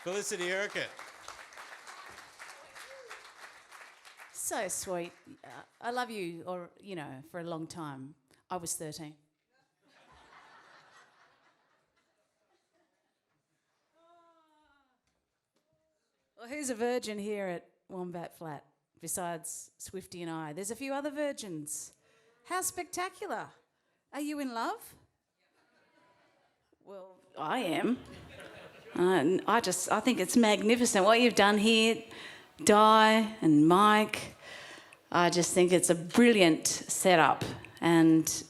Felicity Urquart. So sweet. I love you, or, for a long time. I was 13. Well, who's a virgin here at Wombat Flat besides Swifty and I? There's a few other virgins. How spectacular. Are you in love? Well, I am. I think it's magnificent what you've done here, Di and Mike. I just think it's a brilliant setup, and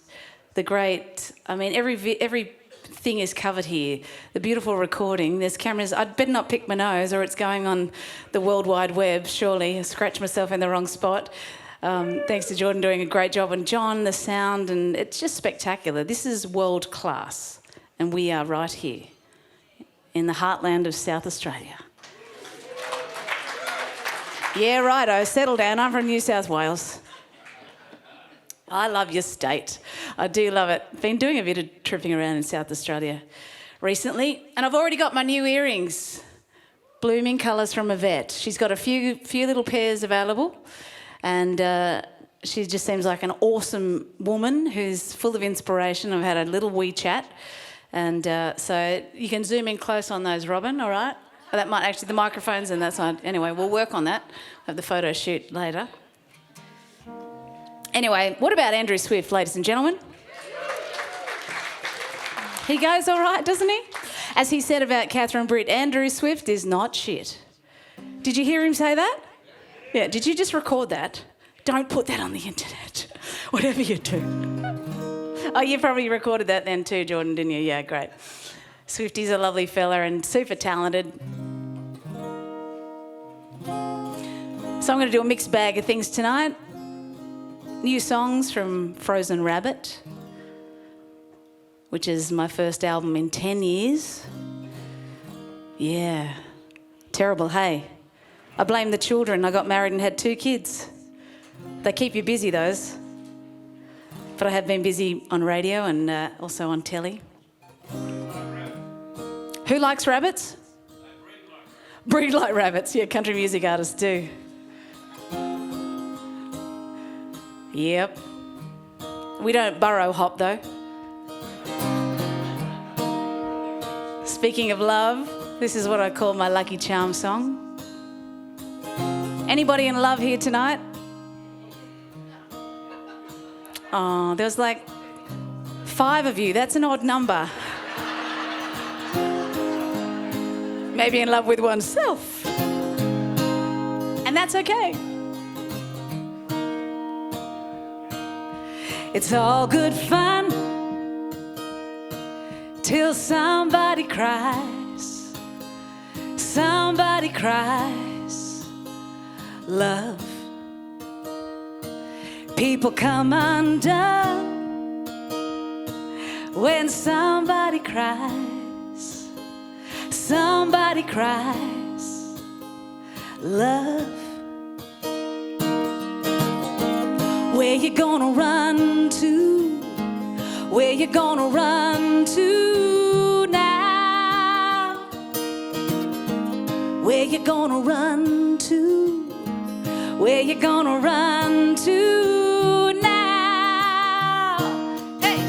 everything is covered here. The beautiful recording, there's cameras. I'd better not pick my nose or it's going on the World Wide Web, surely. I scratched myself in the wrong spot. Thanks to Jordan doing a great job, and John, the sound, and it's just spectacular. This is world class, and we are right here in the heartland of South Australia. Yeah, righto, settle down. I'm from New South Wales. I love your state. I do love it. Been doing a bit of tripping around in South Australia recently, and I've already got my new earrings. Blooming colours from Yvette. She's got a few little pairs available, and she just seems like an awesome woman who's full of inspiration. I've had a little wee chat, and so you can zoom in close on those, Robin, all right? That might actually, the microphones and that side. Anyway, we'll work on that. We'll have the photo shoot later. Anyway, what about Andrew Swift, ladies and gentlemen? He goes all right, doesn't he? As he said about Catherine Britt, Andrew Swift is not shit. Did you hear him say that? Yeah, did you just record that? Don't put that on the internet, whatever you do. Oh, you probably recorded that then too, Jordan, didn't you? Yeah, great. Swifty's a lovely fella and super talented. So I'm going to do a mixed bag of things tonight. New songs from Frozen Rabbit, which is my first album in 10 years. Yeah, terrible, hey? I blame the children. I got married and had 2 kids. They keep you busy, those. But I have been busy on radio and also on telly. Who likes rabbits? Breed like rabbits. Yeah, country music artists do. Yep. We don't burrow hop though. Speaking of love, this is what I call my Lucky Charm song. Anybody in love here tonight? Oh, there was like 5 of you. That's an odd number. Maybe in love with oneself. And that's okay. It's all good fun till somebody cries. Somebody cries. Love. People come undone when somebody cries. Somebody cries. Love. Where you gonna run to? Where you gonna run to now? Where you gonna run to? Where you gonna run to now? Hey!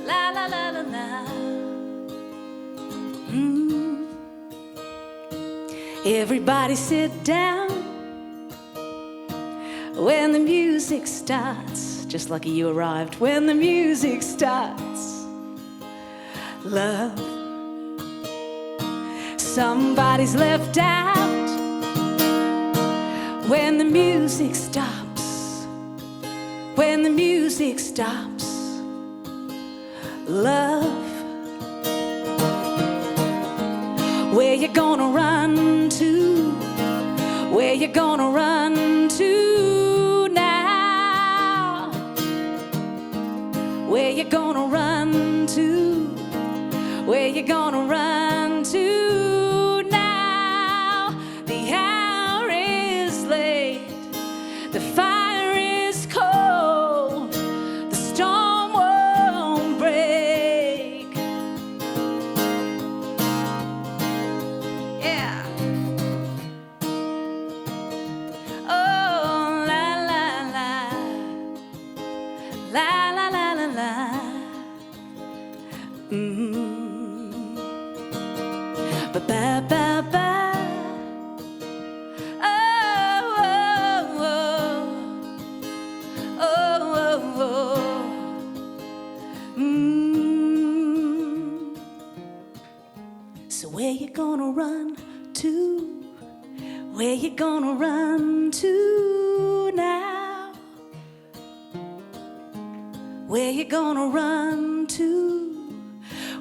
La la la la la. Everybody sit down when the music starts. Just lucky you arrived when the music starts. Love. Somebody's left out when the music stops. When the music stops. Love. Where you gonna run to? Where you gonna run to now? Where you gonna run to? Where you gonna run to now? The hour is late, the fire is cold, the storm La la la la la. Ba ba ba ba. Oh oh oh oh oh. So where you gonna run to? Where you gonna run to now? Where you gonna run to?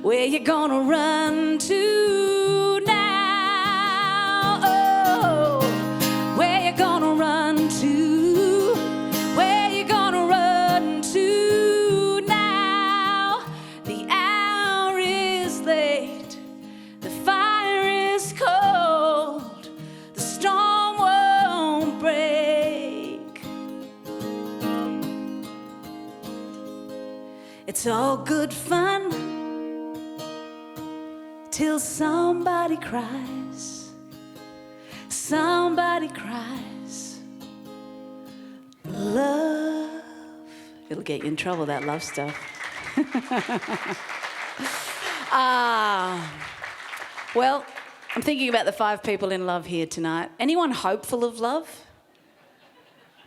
Where you gonna run to now? Oh, where you gonna run to? Where you gonna run to now? The hour is late, the fire is cold, the storm won't break. It's all good fun till somebody cries. Somebody cries. Love. It'll get you in trouble, that love stuff. Well, I'm thinking about the 5 people in love here tonight. Anyone hopeful of love?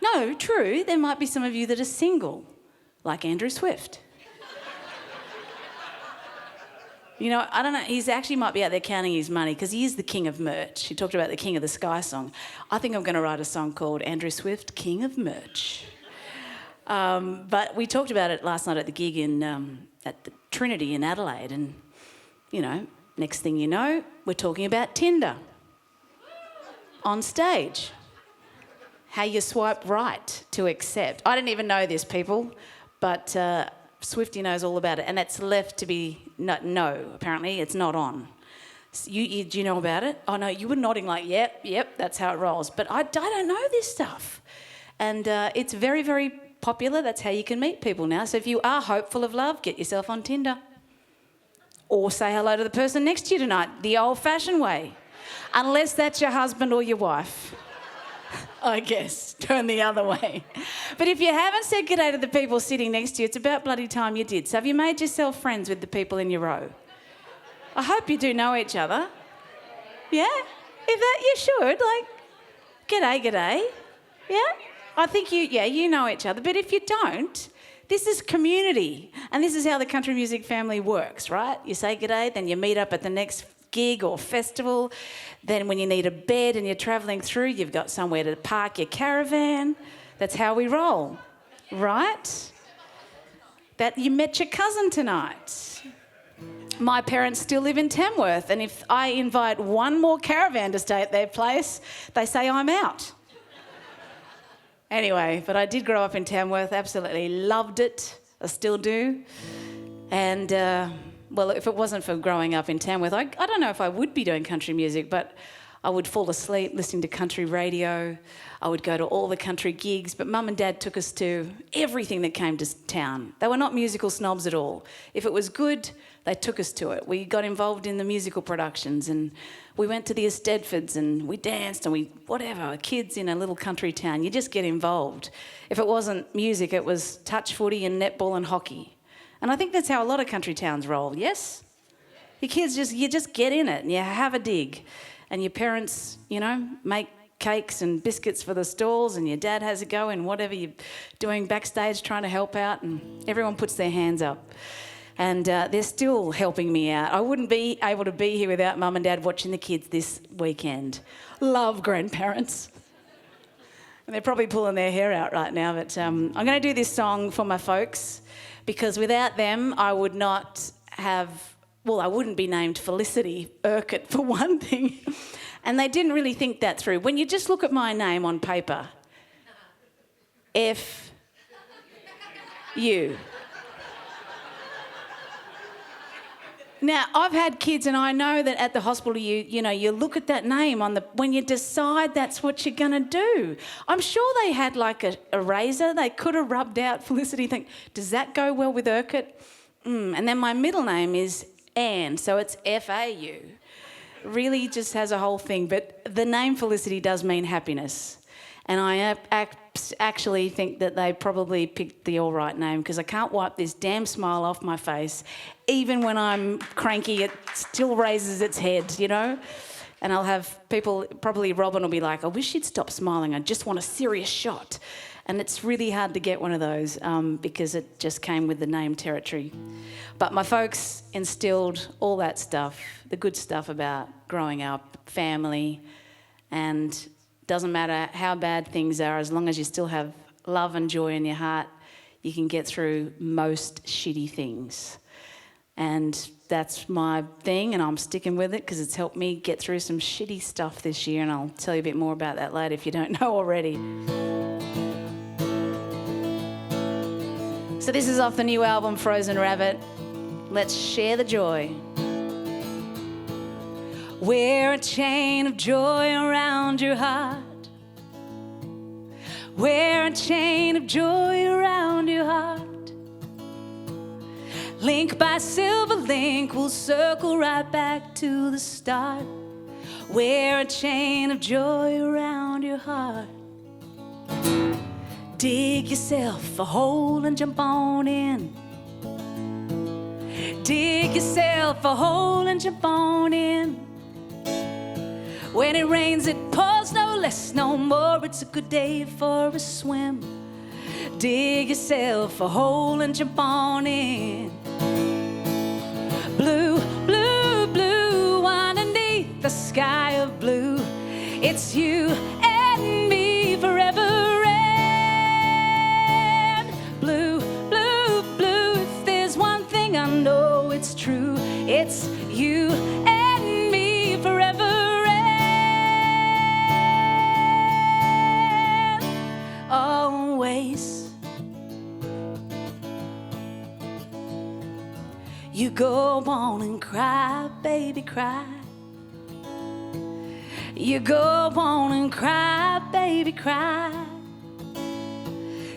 No, true. There might be some of you that are single, like Andrew Swift. You know, I don't know, he's actually might be out there counting his money because he is the king of merch. He talked about the King of the Sky song. I think I'm going to write a song called Andrew Swift, King of Merch. But we talked about it last night at the gig at the Trinity in Adelaide, and, you know, next thing you know, we're talking about Tinder on stage. How you swipe right to accept. I didn't even know this, people, but Swifty knows all about it, and it's left to be no, apparently it's not on. Do you know about it? Oh no, you were nodding like, yep, that's how it rolls. But I don't know this stuff. And it's very, very popular. That's how you can meet people now. So if you are hopeful of love, get yourself on Tinder. Or say hello to the person next to you tonight, the old-fashioned way. Unless that's your husband or your wife. I guess, turn the other way. But if you haven't said g'day to the people sitting next to you, it's about bloody time you did. So have you made yourself friends with the people in your row? I hope you do know each other. Yeah? If that, you should. Like, g'day. Yeah? I think you know each other. But if you don't, this is community. And this is how the country music family works, right? You say g'day, then you meet up at the next gig or festival. Then when you need a bed and you're travelling through, you've got somewhere to park your caravan. That's how we roll, right? That you met your cousin tonight. My parents still live in Tamworth, and if I invite one more caravan to stay at their place, they say I'm out. Anyway, but I did grow up in Tamworth, absolutely loved it. I still do. And well, if it wasn't for growing up in Tamworth, I don't know if I would be doing country music, but I would fall asleep listening to country radio. I would go to all the country gigs, but Mum and Dad took us to everything that came to town. They were not musical snobs at all. If it was good, they took us to it. We got involved in the musical productions, and we went to the Eisteddfods, and we danced, and whatever, kids in a little country town, you just get involved. If it wasn't music, it was touch footy and netball and hockey. And I think that's how a lot of country towns roll, yes? Your kids you just get in it and you have a dig. And your parents, you know, make cakes and biscuits for the stalls, and your dad has a go in whatever you're doing backstage trying to help out, and everyone puts their hands up. And they're still helping me out. I wouldn't be able to be here without Mum and Dad watching the kids this weekend. Love grandparents. And they're probably pulling their hair out right now, but I'm going to do this song for my folks, because without them I would not have... Well, I wouldn't be named Felicity Urquart, for one thing. And they didn't really think that through. When you just look at my name on paper, F-U. Now, I've had kids, and I know that at the hospital, you look at that name when you decide that's what you're going to do. I'm sure they had like a razor they could have rubbed out Felicity. Think, does that go well with Urquart? And then my middle name is Anne, so it's F-A-U. Really just has a whole thing. But the name Felicity does mean happiness. And I actually think that they probably picked the all right name, because I can't wipe this damn smile off my face. Even when I'm cranky, it still raises its head, you know? And I'll have people, probably Robin will be like, I wish you'd stop smiling, I just want a serious shot. And it's really hard to get one of those because it just came with the name territory. But my folks instilled all that stuff, the good stuff about growing up, family, and doesn't matter how bad things are, as long as you still have love and joy in your heart, you can get through most shitty things. And that's my thing, and I'm sticking with it because it's helped me get through some shitty stuff this year, and I'll tell you a bit more about that later if you don't know already. So this is off the new album, Frozen Rabbit. Let's share the joy. Wear a chain of joy around your heart. Wear a chain of joy around your heart. Link by silver link, we'll circle right back to the start. Wear a chain of joy around your heart. Dig yourself a hole and jump on in. Dig yourself a hole and jump on in. When it rains, it pours no less, no more. It's a good day for a swim. Dig yourself a hole and jump on in. Blue, blue, blue, underneath the sky of blue. It's you and me forever. And blue, blue, blue, if there's one thing I know it's true, it's you and me forever. Always. You go on and cry, baby, cry. You go on and cry, baby, cry.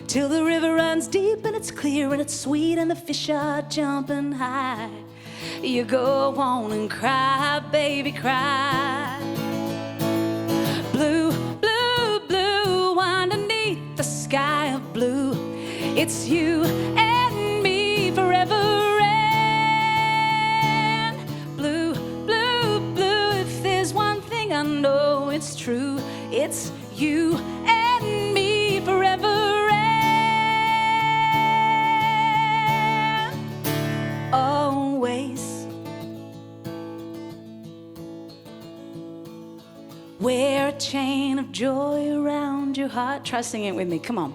Till the river runs deep and it's clear and it's sweet and the fish are jumping high. You go on and cry, baby, cry. Blue, blue, blue, underneath the sky of blue. It's you and me forever. And blue, blue, blue, if there's one thing I know it's true, it's you and me forever. And always. Wear a chain of joy around your heart. Try singing it with me, come on.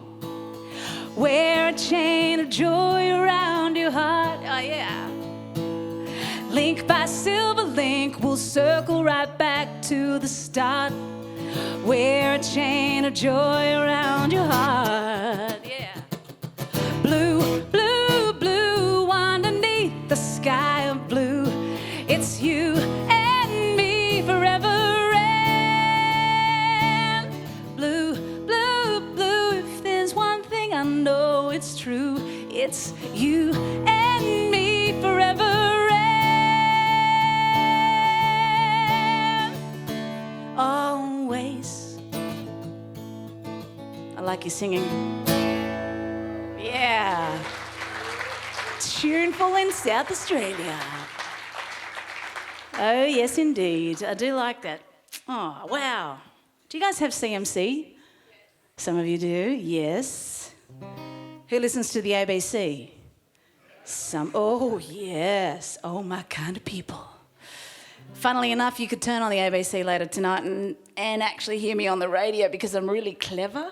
Wear a chain of joy around your heart. Oh yeah. Link by silver link, we'll circle right back to the start. Wear a chain of joy around your heart. Yeah. Blue, blue, blue, underneath the sky of blue. It's you and me forever. And blue, blue, blue, if there's one thing I know it's true, it's you and me forever. And always. I like you singing. Yeah. Tuneful in South Australia. Oh, yes, indeed. I do like that. Oh, wow. Do you guys have CMC? Some of you do, yes. Who listens to the ABC? Some. Oh, yes. Oh, my kind of people. Funnily enough, you could turn on the ABC later tonight and actually hear me on the radio because I'm really clever.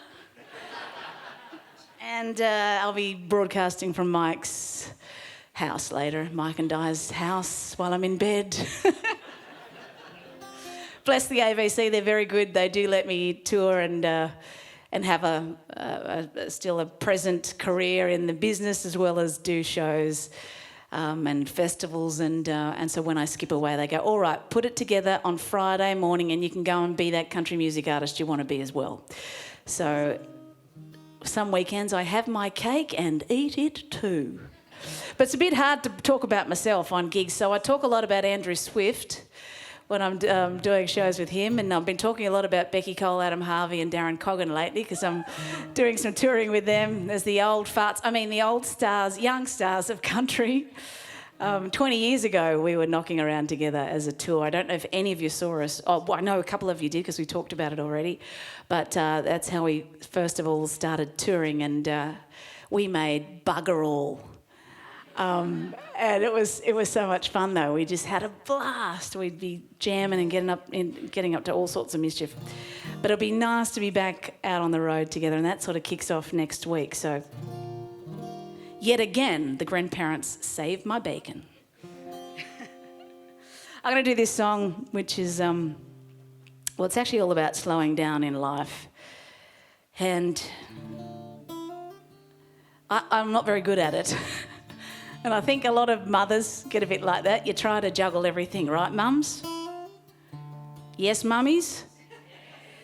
And I'll be broadcasting from Mike's house later, Mike and Di's house, while I'm in bed. Bless the ABC, they're very good. They do let me tour and have still a present career in the business, as well as do shows and festivals. And so when I skip away, they go, all right, put it together on Friday morning and you can go and be that country music artist you want to be as well. So some weekends I have my cake and eat it too. But it's a bit hard to talk about myself on gigs, so I talk a lot about Andrew Swift, when I'm doing shows with him. And I've been talking a lot about Becky Cole, Adam Harvey and Darren Coggan lately because I'm doing some touring with them as the old stars, young stars of country. 20 years ago, we were knocking around together as a tour. I don't know if any of you saw us. Oh, well, I know a couple of you did because we talked about it already. But that's how we first of all started touring, and we made bugger all. And it was so much fun though. We just had a blast. We'd be jamming and getting up to all sorts of mischief. But it'll be nice to be back out on the road together, and that sort of kicks off next week. So yet again, the grandparents saved my bacon. I'm going to do this song, which is it's actually all about slowing down in life, and I'm not very good at it. And I think a lot of mothers get a bit like that. You try to juggle everything, right, mums? Yes, mummies?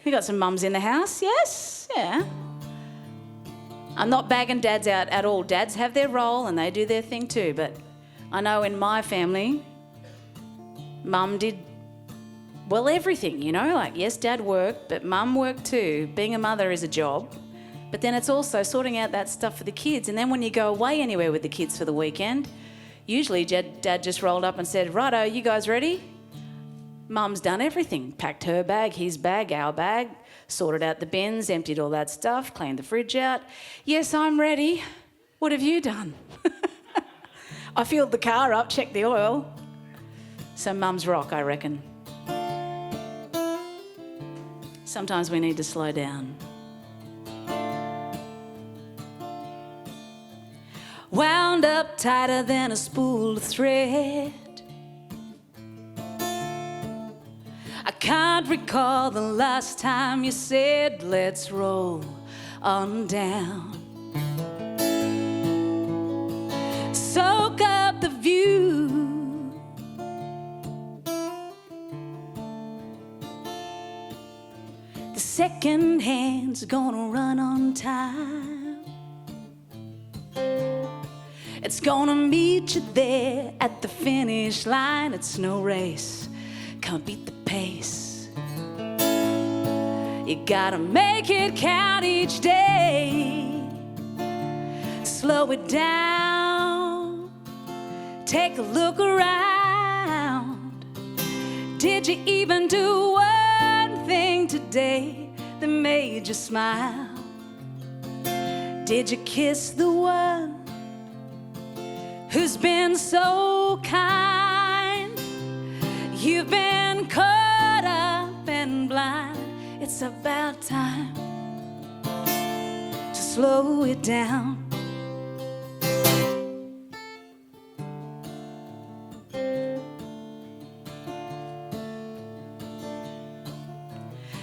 We got some mums in the house, yes? Yeah. I'm not bagging dads out at all. Dads have their role and they do their thing too. But I know in my family, mum did, well, everything, you know? Like, yes, dad worked, but mum worked too. Being a mother is a job. But then it's also sorting out that stuff for the kids. And then when you go away anywhere with the kids for the weekend, usually dad just rolled up and said, righto, you guys ready? Mum's done everything. Packed her bag, his bag, our bag, sorted out the bins, emptied all that stuff, cleaned the fridge out. Yes, I'm ready. What have you done? I filled the car up, checked the oil. So mums rock, I reckon. Sometimes we need to slow down. Wound up tighter than a spool of thread. I can't recall the last time you said, let's roll on down. Soak up the view. The second hand's gonna run on time. It's gonna meet you there at the finish line. It's no race, can't beat the pace. You gotta make it count each day. Slow it down, take a look around. Did you even do one thing today that made you smile? Did you kiss the one who's been so kind? You've been caught up and blind. It's about time to slow it down.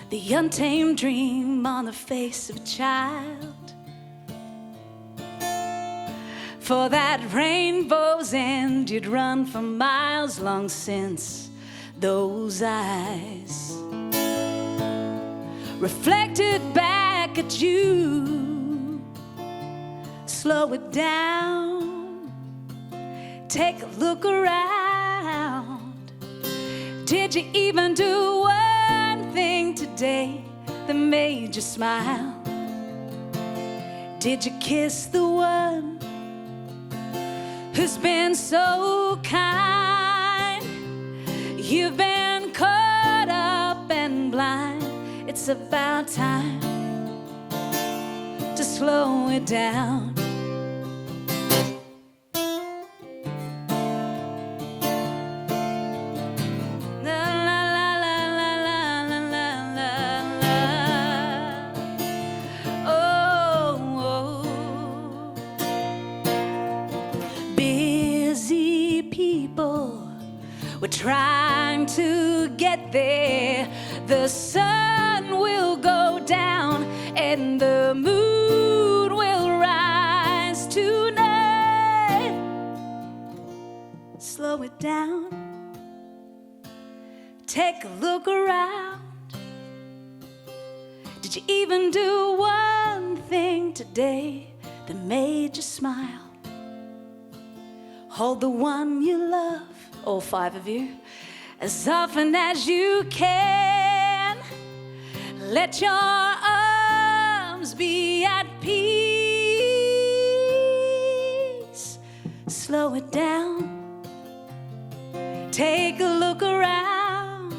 The untamed dream on the face of a child. For that rainbow's end, you'd run for miles long since. Those eyes reflected back at you. Slow it down, take a look around. Did you even do one thing today that made you smile? Did you kiss the one who's been so kind? You've been caught up and blind. It's about time to slow it down. We're trying to get there. The sun will go down and the moon will rise tonight. Slow it down, take a look around. Did you even do one thing today that made you smile? Hold the one you love, all 5 of you, as often as you can. Let your arms be at peace. Slow it down. Take a look around.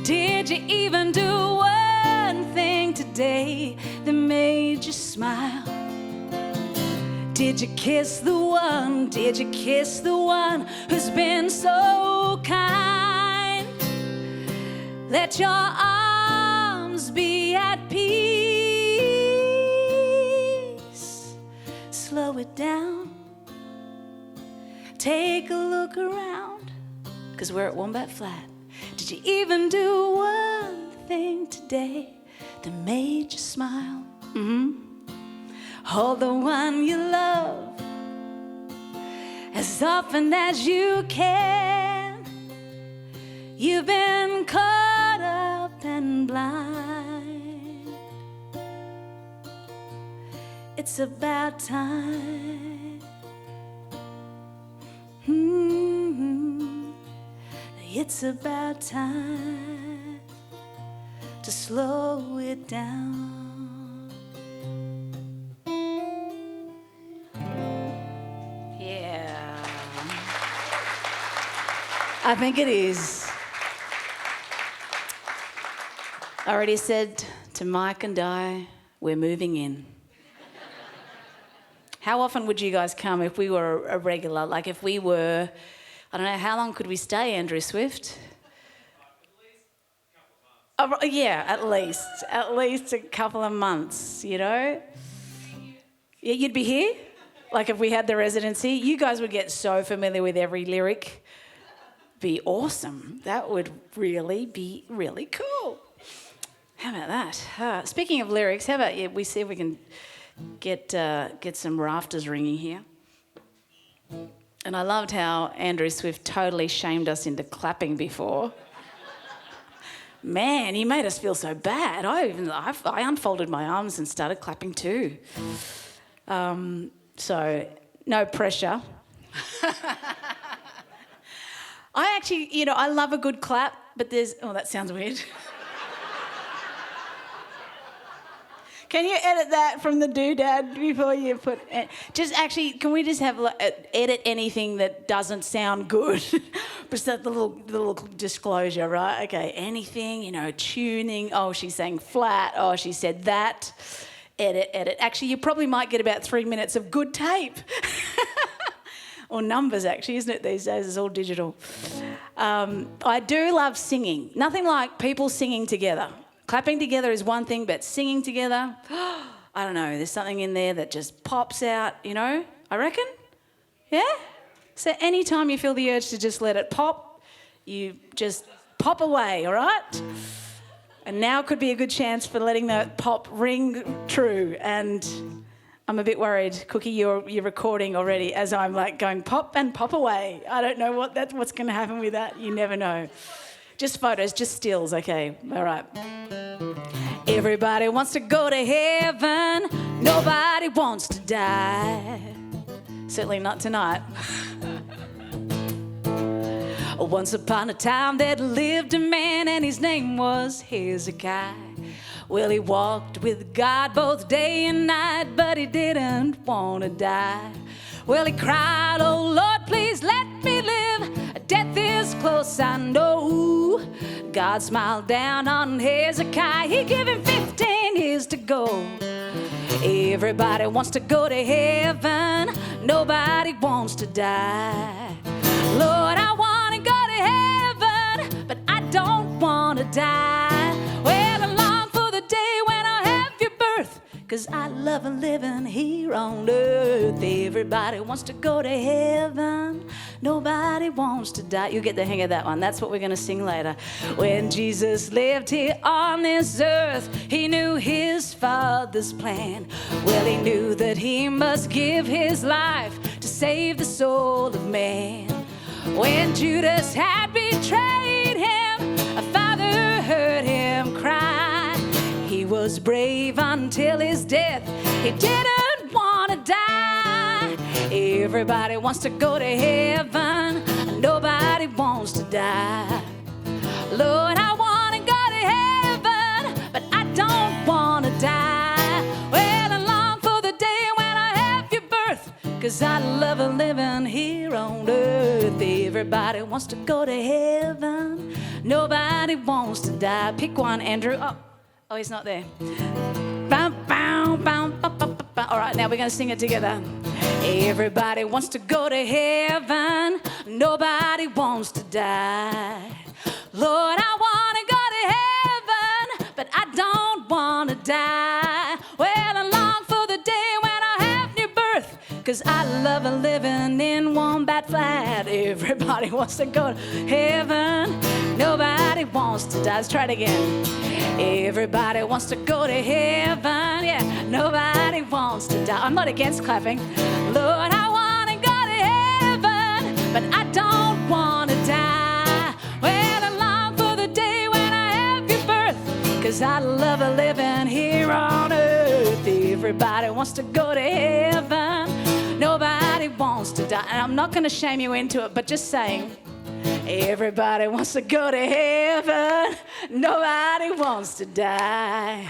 Did you even do one thing today that made you smile? Did you kiss the one? Did you kiss the one who's been so kind? Let your arms be at peace. Slow it down. Take a look around, 'cause we're at Wombat Flat. Did you even do one thing today that made you smile? Hold the one you love as often as you can. You've been caught up and blind. It's about time. It's about time to slow it down. Yeah. I think it is. I already said to Mike and Di, we're moving in. How often would you guys come if we were a regular? Like if we were, I don't know, how long could we stay, Andrew Swift? At least a couple of months. Yeah, at least a couple of months, you know? Yeah, you'd be here? Like if we had the residency, you guys would get so familiar with every lyric. Be awesome. That would really be really cool. How about that? Speaking of lyrics, how about we see if we can get some rafters ringing here. And I loved how Andrew Swift totally shamed us into clapping before. Man, he made us feel so bad. I unfolded my arms and started clapping too. So no pressure. I actually, I love a good clap, but that sounds weird. Can you edit that from the doodad before you put it? Can we just have edit anything that doesn't sound good? Just that little disclosure, right? Okay, anything, tuning. Oh, she's saying flat. Oh, she said that. Edit. Actually, you probably might get about 3 minutes of good tape. Or numbers, actually, isn't it? These days it's all digital. I do love singing. Nothing like people singing together. Clapping together is one thing, but singing together, I don't know, there's something in there that just pops out, I reckon? Yeah? So anytime you feel the urge to just let it pop, you just pop away, all right? And now could be a good chance for letting that pop ring true. And I'm a bit worried, Cookie, you're recording already as I'm like going pop and pop away. I don't know what's going to happen with that. You never know. Just photos, just stills, okay, all right. Everybody wants to go to heaven. Nobody wants to die. Certainly not tonight. Once upon a time there lived a man and his name was Hezekiah. Well, he walked with God both day and night, but he didn't want to die. Well, he cried, oh Lord, please let me live. Death is close, I know. God smiled down on Hezekiah. He gave him 15 years to go. Everybody wants to go to heaven. Nobody wants to die. Lord, I want to go to heaven, but I don't want to die. Well, I long for the day when I'll have your birth, 'cause I love living here on earth. Everybody wants to go to heaven. Nobody wants to die. You get the hang of that one. That's what we're going to sing later. When Jesus lived here on this earth, he knew his Father's plan. Well, he knew that he must give his life to save the soul of man. When Judas had betrayed him, a father heard him cry. He was brave until his death. He didn't want to die. Everybody wants to go to heaven. Nobody wants to die. Lord, I want to go to heaven, but I don't want to die. Well, I long for the day when I have your birth, 'cause I love living here on earth. Everybody wants to go to heaven. Nobody wants to die. Pick one, Andrew. Oh, he's not there. Bow, bow, bow, bow, bow, bow. All right, now we're going to sing it together. Everybody wants to go to heaven. Nobody wants to die. Lord, I want to go to heaven, but I don't want to die. Well, I long for the day when I have new birth, 'cause I love living in Wombat Flat. Everybody wants to go to heaven. Nobody wants to die. Let's try it again. Everybody wants to go to heaven. Yeah, nobody wants to die. I'm not against clapping. Lord, I want to go to heaven, but I don't want to die. Well, I long for the day when I have your birth, 'cause I love living here on earth. Everybody wants to go to heaven. Nobody wants to die. And I'm not going to shame you into it, but just saying, everybody wants to go to heaven. Nobody wants to die.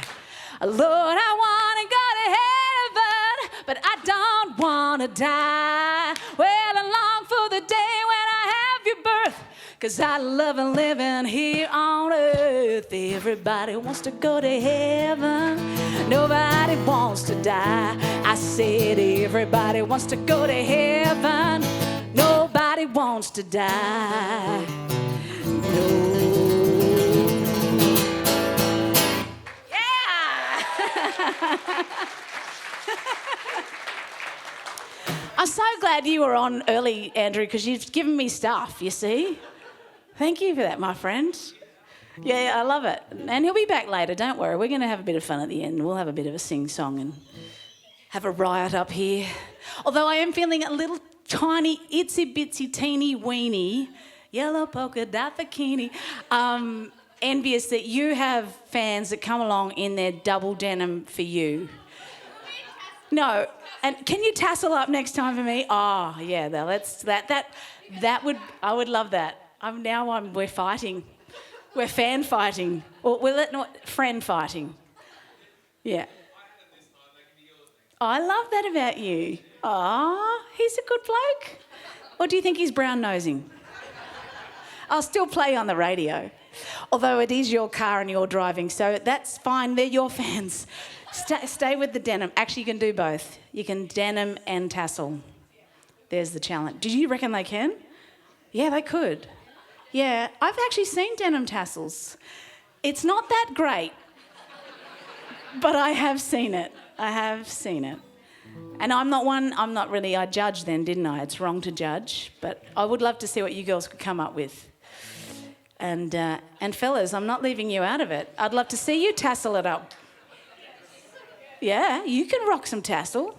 Lord, I want to go to heaven, but I don't want to die. Well, I long for the day when I have your birth, 'cause I love living here on earth. Everybody wants to go to heaven. Nobody wants to die. I said everybody wants to go to heaven. Nobody wants to die. No. Yeah! I'm so glad you were on early, Andrew, because you've given me stuff, you see. Thank you for that, my friend. Yeah, I love it. And he'll be back later, don't worry. We're going to have a bit of fun at the end. We'll have a bit of a sing-song and have a riot up here. Although I am feeling a little tiny, itsy-bitsy, teeny-weeny, yellow polka dot bikini, envious that you have fans that come along in their double denim for you. No, and can you tassel up next time for me? Oh, yeah, that would, I would love that. We're fighting. We're fan fighting. Or friend fighting. Yeah. I love that about you. Oh, he's a good bloke. Or do you think he's brown-nosing? I'll still play on the radio. Although it is your car and you're driving, so that's fine. They're your fans. Stay with the denim. Actually, you can do both. You can denim and tassel. There's the challenge. Did you reckon they can? Yeah, they could. Yeah, I've actually seen denim tassels. It's not that great, but I have seen it. And I judged then, didn't I? It's wrong to judge, but I would love to see what you girls could come up with. And fellas, I'm not leaving you out of it. I'd love to see you tassel it up. Yeah, you can rock some tassel.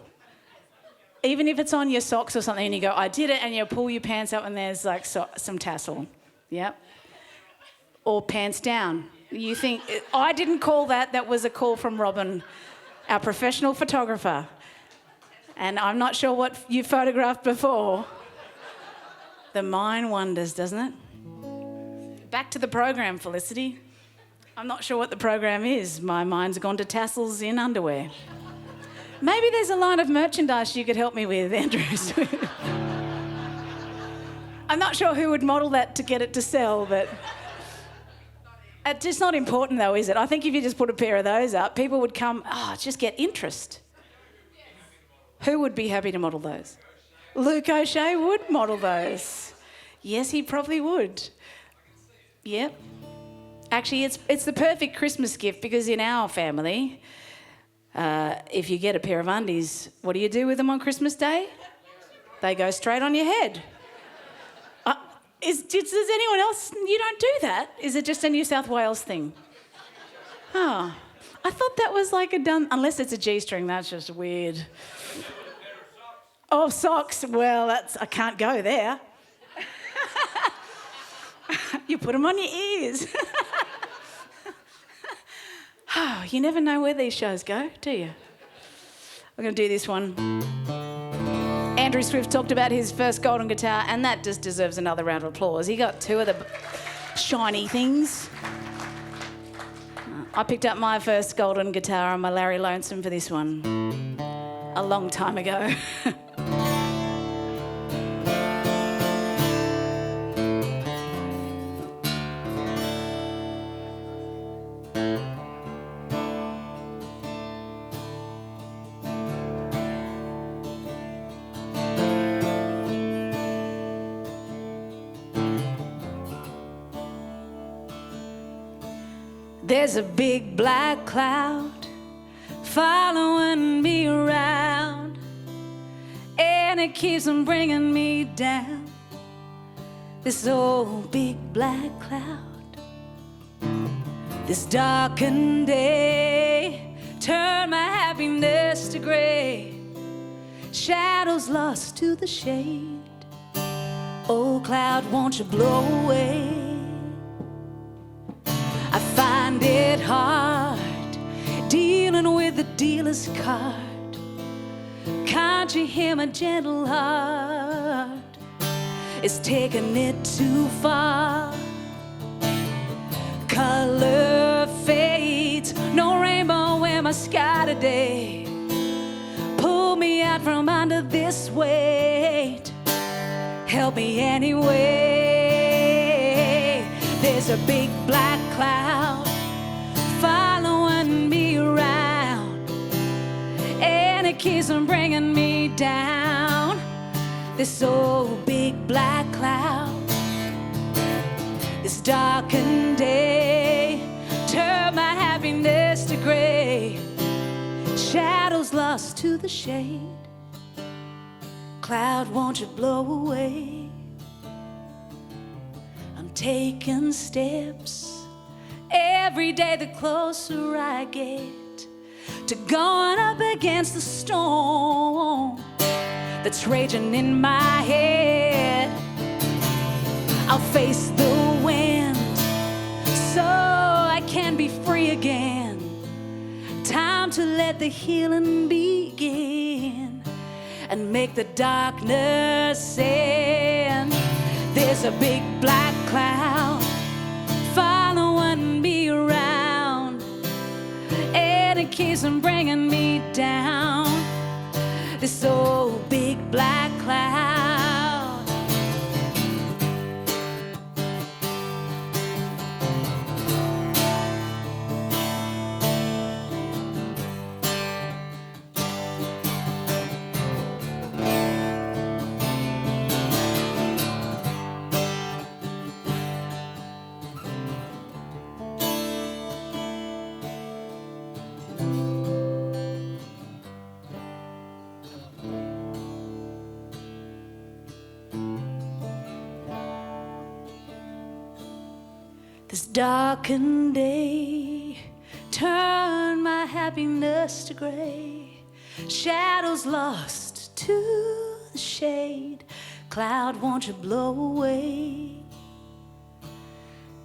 Even if it's on your socks or something and you go, I did it, and you pull your pants up and there's like some tassel. Yep. Or pants down. You think, I didn't call that. That was a call from Robin, our professional photographer. And I'm not sure what you photographed before. The mind wanders, doesn't it? Back to the program, Felicity. I'm not sure what the program is. My mind's gone to tassels in underwear. Maybe there's a line of merchandise you could help me with, Andrew. I'm not sure who would model that to get it to sell, but it's just not important though, is it? I think if you just put a pair of those up, people would come, just get interest. Who would be happy to model those? Luke O'Shea would model those. Yes, he probably would. Yep. Actually, it's the perfect Christmas gift because in our family, if you get a pair of undies, what do you do with them on Christmas Day? They go straight on your head. Does anyone else, you don't do that? Is it just a New South Wales thing? Oh, I thought that was like unless it's a G-string, that's just weird. Oh, socks, well, I can't go there. You put them on your ears. Oh, you never know where these shows go, do you? I'm going to do this one. Andrew Swift talked about his first golden guitar, and that just deserves another round of applause. He got two of the shiny things. I picked up my first golden guitar on my Larry Lonesome for this one a long time ago. There's a big black cloud following me around, and it keeps on bringing me down. This old big black cloud, this darkened day, turned my happiness to gray. Shadows lost to the shade. Oh cloud, won't you blow away? I find it hard dealing with the dealer's card. Can't you hear my gentle heart? It's taking it too far. Color fades, no rainbow in my sky today. Pull me out from under this weight. Help me anyway. There's a big black cloud following me around, and it keeps on bringing me down. This old big black cloud, this darkened day, turned my happiness to gray. Shadows lost to the shade. Cloud, won't you blow away? Taking steps every day, the closer I get to going up against the storm that's raging in my head. I'll face the wind so I can be free again. Time to let the healing begin and make the darkness end. There's a big black cloud following me around, and it keeps on bringing me down. This old big black cloud. This darkened day turned my happiness to gray. Shadows lost to the shade. Cloud, won't you blow away?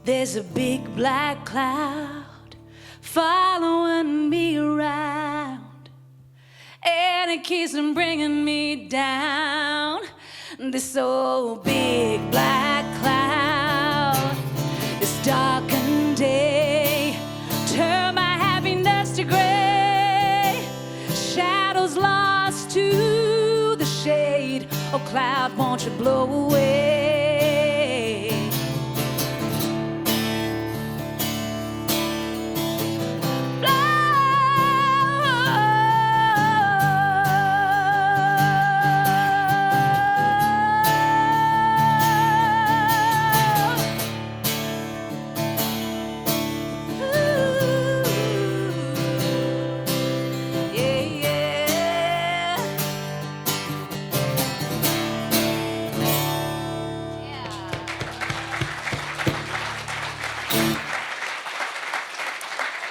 There's a big black cloud following me around, and it keeps on bringing me down. This old big black cloud, this darkened day, turn my happiness to gray. Shadows lost to the shade. Oh cloud, won't you blow away?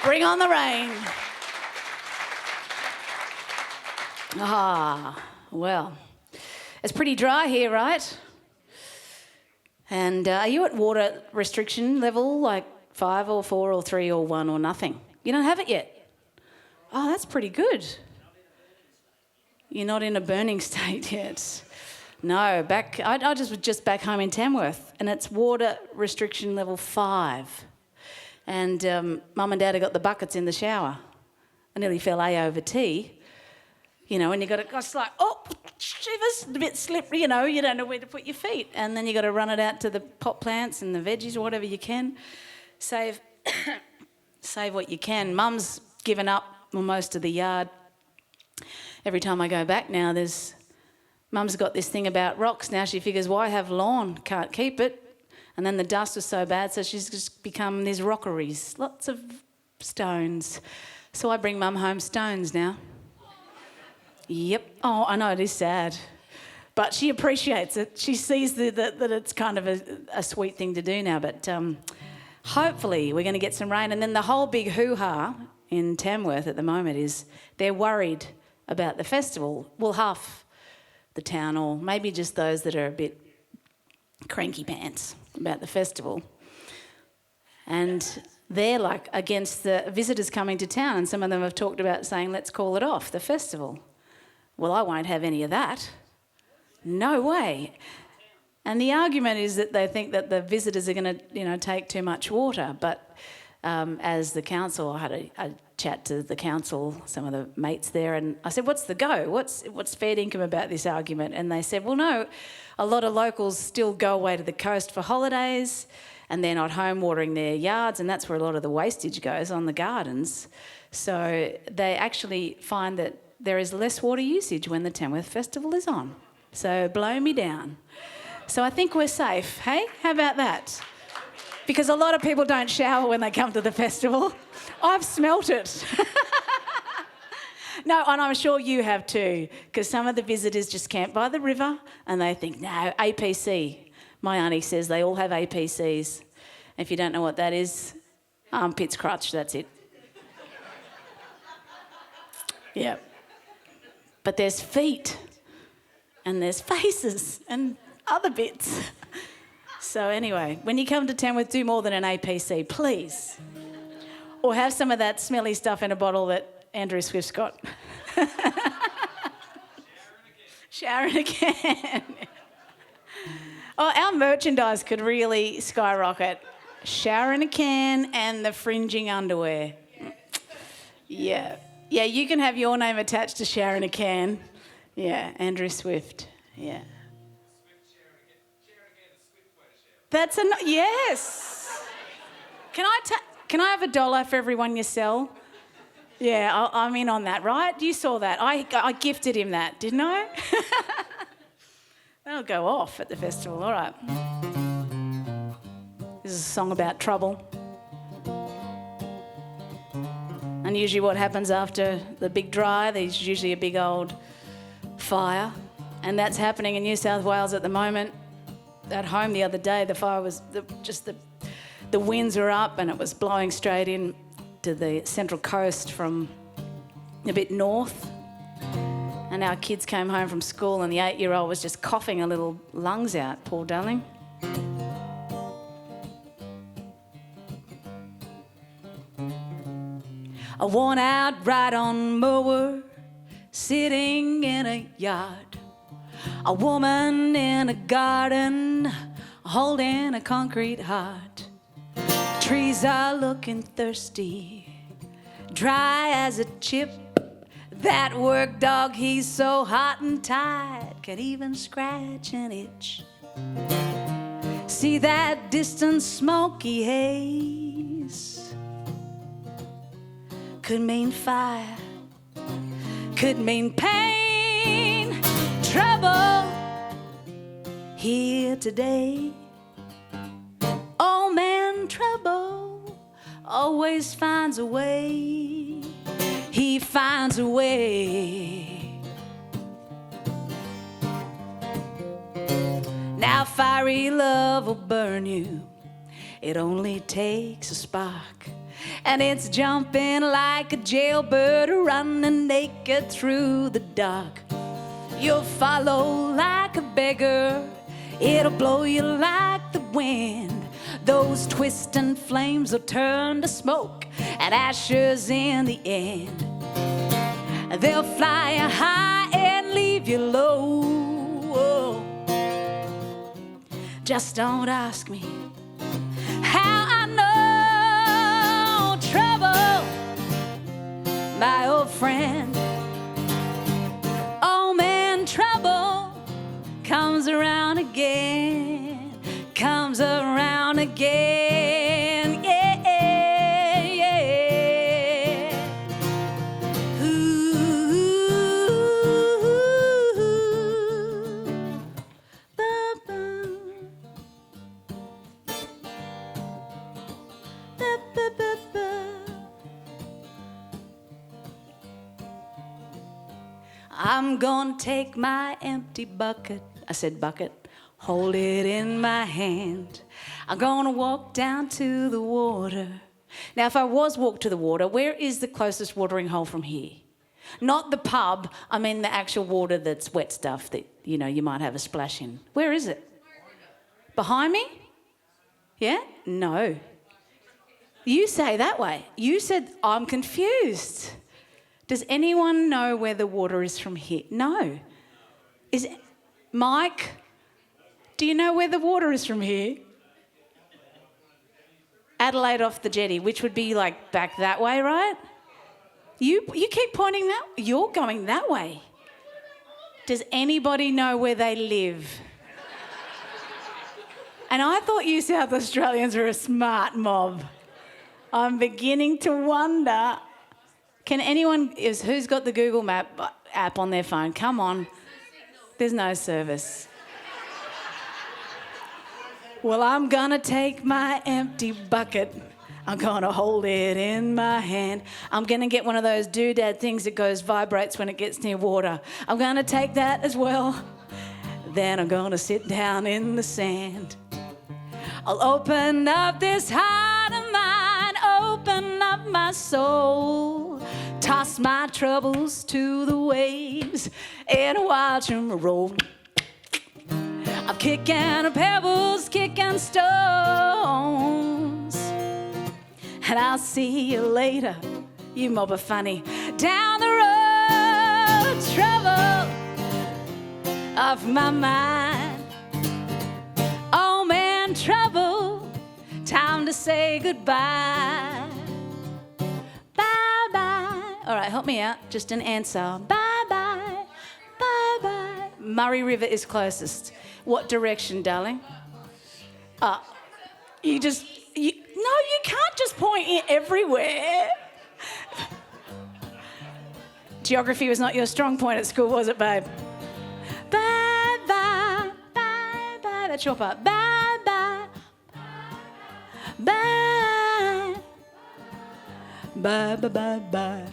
Bring on the rain. Ah, well, it's pretty dry here, right? And are you at water restriction level, like 5 or 4 or 3 or 1 or nothing? You don't have it yet? Oh, that's pretty good. You're not in a burning state yet. No, I was just back home in Tamworth, and it's water restriction level 5. And Mum and Dad have got the buckets in the shower. I nearly fell A over T, you know, and you got to, it's like, oh, shivers, a bit slippery, you know, you don't know where to put your feet. And then you got to run it out to the pot plants and the veggies or whatever you can. Save what you can. Mum's given up most of the yard. Every time I go back now, Mum's got this thing about rocks now. She figures, why have lawn? Can't keep it. And then the dust was so bad, so she's just become these rockeries, lots of stones. So I bring Mum home stones now. Yep. Oh, I know, it is sad. But she appreciates it. She sees that it's kind of a sweet thing to do now. But hopefully we're going to get some rain. And then the whole big hoo-ha in Tamworth at the moment is they're worried about the festival. Well, half the town, or maybe just those that are a bit cranky pants about the festival. And they're like against the visitors coming to town, and some of them have talked about saying, let's call it off, the festival. Well, I won't have any of that. No way. And the argument is that they think that the visitors are going to, take too much water. But as the council, I had a chat to the council, some of the mates there, and I said, what's the go? What's fair income about this argument? And they said, well, no, a lot of locals still go away to the coast for holidays and they're not home watering their yards, and that's where a lot of the wastage goes, on the gardens. So they actually find that there is less water usage when the Tamworth Festival is on. So blow me down. So I think we're safe, hey? How about that? Because a lot of people don't shower when they come to the festival. I've smelt it. No, and I'm sure you have too, because some of the visitors just camp by the river and they think, no, APC. My auntie says they all have APCs. If you don't know what that is, armpits crutch, that's it. Yeah. But there's feet and there's faces and other bits. So anyway, when you come to Tamworth, do more than an APC, please. Or have some of that smelly stuff in a bottle that Andrew Swift's got. Sharon again. Oh, our merchandise could really skyrocket. Sharon a can and the fringing underwear. Yeah. Yeah, you can have your name attached to Sharon a can. Yeah, Andrew Swift. Yeah. That's yes. Can I have $1 for everyone you sell? Yeah, I'm in on that, right? You saw that. I gifted him that, didn't I? That'll go off at the festival. All right. This is a song about trouble. And usually what happens after the big dry, there's usually a big old fire. And that's happening in New South Wales at the moment. At home the other day, the fire was the winds were up and it was blowing straight in to the Central Coast from a bit north. And our kids came home from school and the 8-year-old was just coughing her little lungs out, poor darling. A worn-out ride-on mower sitting in a yard. A woman in a garden holding a concrete heart. Trees are looking thirsty, dry as a chip. That work dog, he's so hot and tired, can't even scratch an itch. See that distant smoky haze? Could mean fire, could mean pain, trouble here today. Old man trouble always finds a way. He finds a way. Now fiery love will burn you. It only takes a spark. And it's jumping like a jailbird, running naked through the dark. You'll follow like a beggar. It'll blow you like the wind. Those twisting flames will turn to smoke and ashes in the end. They'll fly high and leave you low. Just don't ask me how I know trouble, my old friend. Oh man, trouble comes around again, comes around again, yeah, yeah. Ooh, ba-ba. Ba-ba-ba-ba. I'm gonna take my empty bucket, I said bucket, hold it in my hand. I'm gonna walk down to the water. Now, if I was walk to the water, where is the closest watering hole from here? Not the pub, I mean the actual water that's wet stuff that, you know, you might have a splash in. Where is it? Behind me? Yeah? No. You say that way. You said, I'm confused. Does anyone know where the water is from here? No. Is it, Mike, do you know where the water is from here? Adelaide off the jetty, which would be like back that way, right? You keep pointing that, you're going that way. Does anybody know where they live? And I thought you South Australians were a smart mob. I'm beginning to wonder. Can anyone, who's got the Google Map app on their phone? Come on. There's no service. Well, I'm gonna take my empty bucket. I'm gonna hold it in my hand. I'm gonna get one of those doodad things that vibrates when it gets near water. I'm gonna take that as well. Then I'm gonna sit down in the sand. I'll open up this heart of mine, open up my soul, toss my troubles to the waves and watch them roll. I'm kicking pebbles, kicking stones, and I'll see you later, you mob are funny. Down the road, trouble off my mind. Oh man, trouble, time to say goodbye. Bye-bye. All right, help me out. Just an answer. Bye-bye. Bye-bye. Murray River is closest. What direction, darling? No, you can't just point it everywhere. Geography was not your strong point at school, was it, babe? Bye-bye. Bye-bye. That's your part. Bye-bye. Bye. Bye, bye, bye, bye.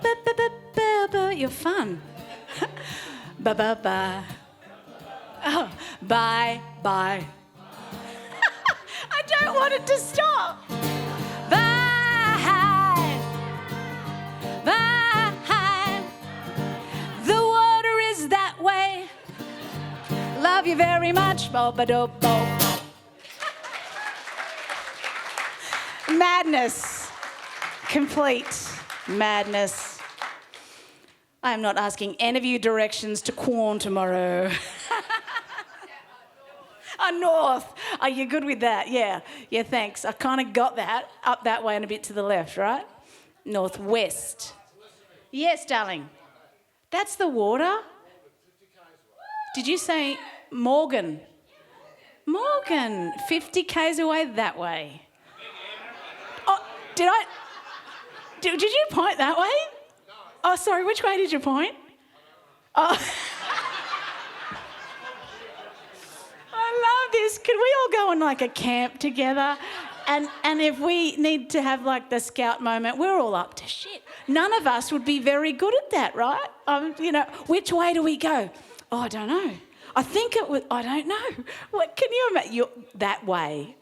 Bye, bye, bye, bye, bye. You're fun. Bye, bye, bye. Oh, bye, bye. I don't want it to stop. Bye. Bye. The water is that way. Love you very much. Bo-ba-do-bo. Madness. Complete madness. I am not asking any of you directions to Quorn tomorrow. North. Are you good with that? Yeah, thanks. I kind of got that. Up that way and a bit to the left, right? Northwest. Yes, darling. That's the water. Did you say Morgan? Morgan, 50 k's away that way. Oh, did you point that way? Oh, sorry, which way did you point? Oh. I love this. Could we all go on like a camp together? And if we need to have like the scout moment, we're all up to shit. None of us would be very good at that, right? Which way do we go? Oh, I don't know. I think it would, I don't know. What can you imagine? That way.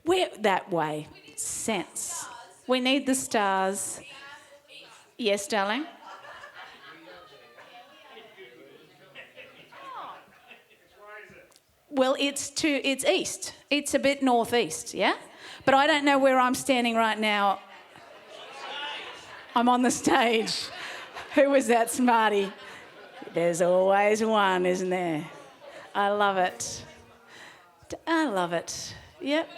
Where, that way. Sense. We need the stars. Yes, darling? Well, it's east. It's a bit northeast, yeah? But I don't know where I'm standing right now. I'm on the stage. Who was that smarty? There's always one, isn't there? I love it. I love it. Yep.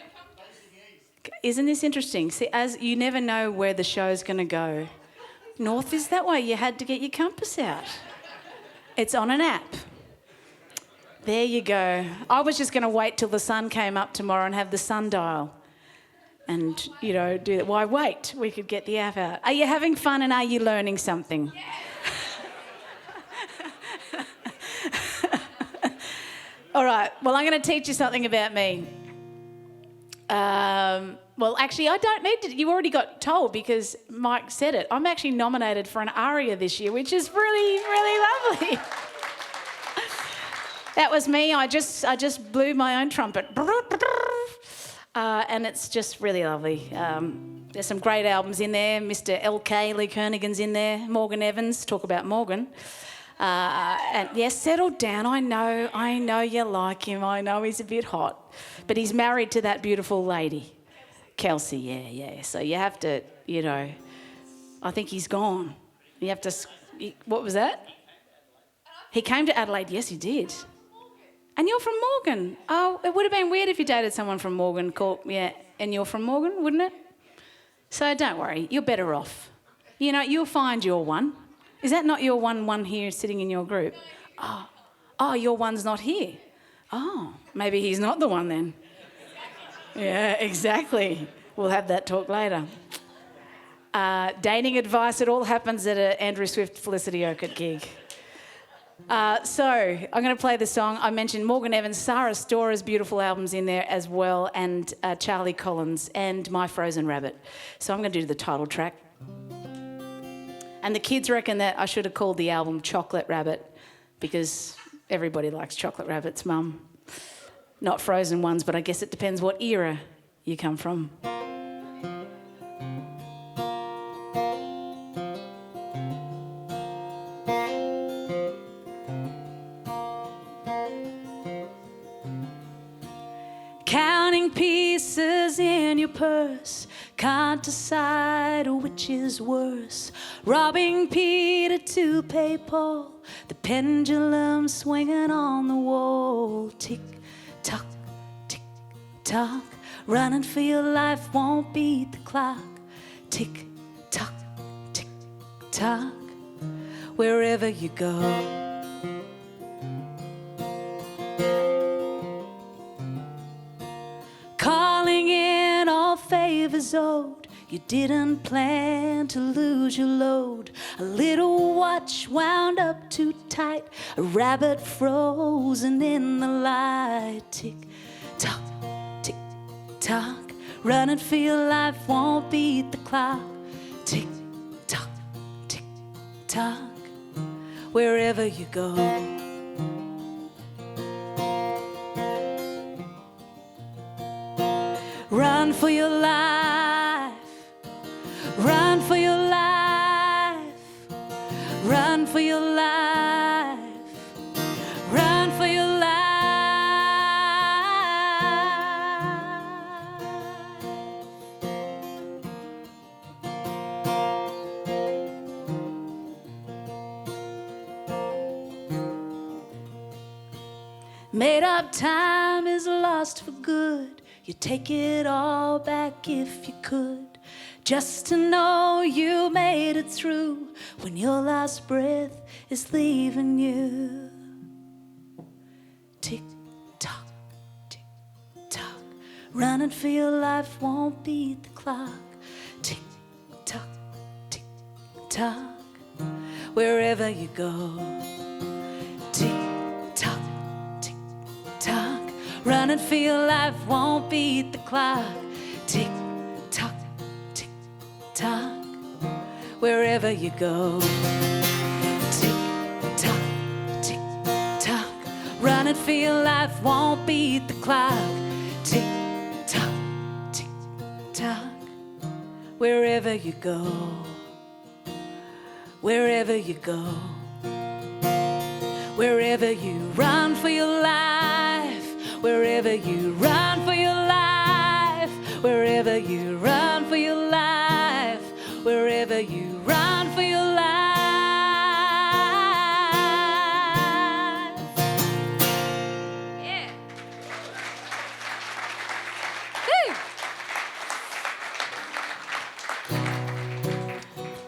Isn't this interesting? See, as you never know where the show's going to go. North is that way. You had to get your compass out. It's on an app. There you go. I was just going to wait till the sun came up tomorrow and have the sundial. And, do that. Why wait? We could get the app out. Are you having fun and are you learning something? Yeah. All right. Well, I'm going to teach you something about me. Well, actually, I don't need to. You already got told because Mike said it. I'm actually nominated for an ARIA this year, which is really, really lovely. That was me. I just blew my own trumpet. And it's just really lovely. There's some great albums in there. Mr. L.K. Lee Kernighan's in there. Morgan Evans. Talk about Morgan. And yes, settle down. I know you like him. I know he's a bit hot. But he's married to that beautiful lady. Kelsey, yeah. So you have to, I think he's gone. You have to, what was that? He came to Adelaide. Yes, he did. And you're from Morgan. Oh, it would have been weird if you dated someone from Morgan, and you're from Morgan, wouldn't it? So don't worry, you're better off. You'll find your one. Is that not your one here sitting in your group? Oh, your one's not here. Oh, maybe he's not the one then. Yeah, exactly. We'll have that talk later. Dating advice, it all happens at an Andrew Swift, Felicity Urquart gig. So I'm going to play the song. I mentioned Morgan Evans, Sarah Stora's beautiful albums in there as well, and Charlie Collins and My Frozen Rabbit. So I'm going to do the title track. And the kids reckon that I should have called the album Chocolate Rabbit because everybody likes chocolate rabbits, Mum. Not frozen ones, but I guess it depends what era you come from. Counting pieces in your purse, can't decide which is worse. Robbing Peter to pay Paul, the pendulum swinging on the wall. Tick tock, tick tock, running for your life won't beat the clock. Tick tock, tick tock, wherever you go. Calling in all favors owed, you didn't plan to lose your load. A little watch wound up too tight, a rabbit frozen in the light. Tick tock, tick tock, running for your life won't beat the clock. Tick tock, tick tock, wherever you go. Run for your life, run for your life, run for your life, run for your life. Made up time is lost for good. You take it all back if you could, just to know you made it through when your last breath is leaving you. Tick tock, tick tock, running for your life won't beat the clock. Tick tock, tick tock, wherever you go. Tick tock, tick tock, running for your life won't beat the clock. Tick tock, tick tock, wherever you go. Tick tock, tick tock, running for your life won't beat the clock. Tick tock, tick tock, wherever you go. Wherever you go. Wherever you run for your life. Wherever you run for your life, wherever you run for your life, wherever you run for your life.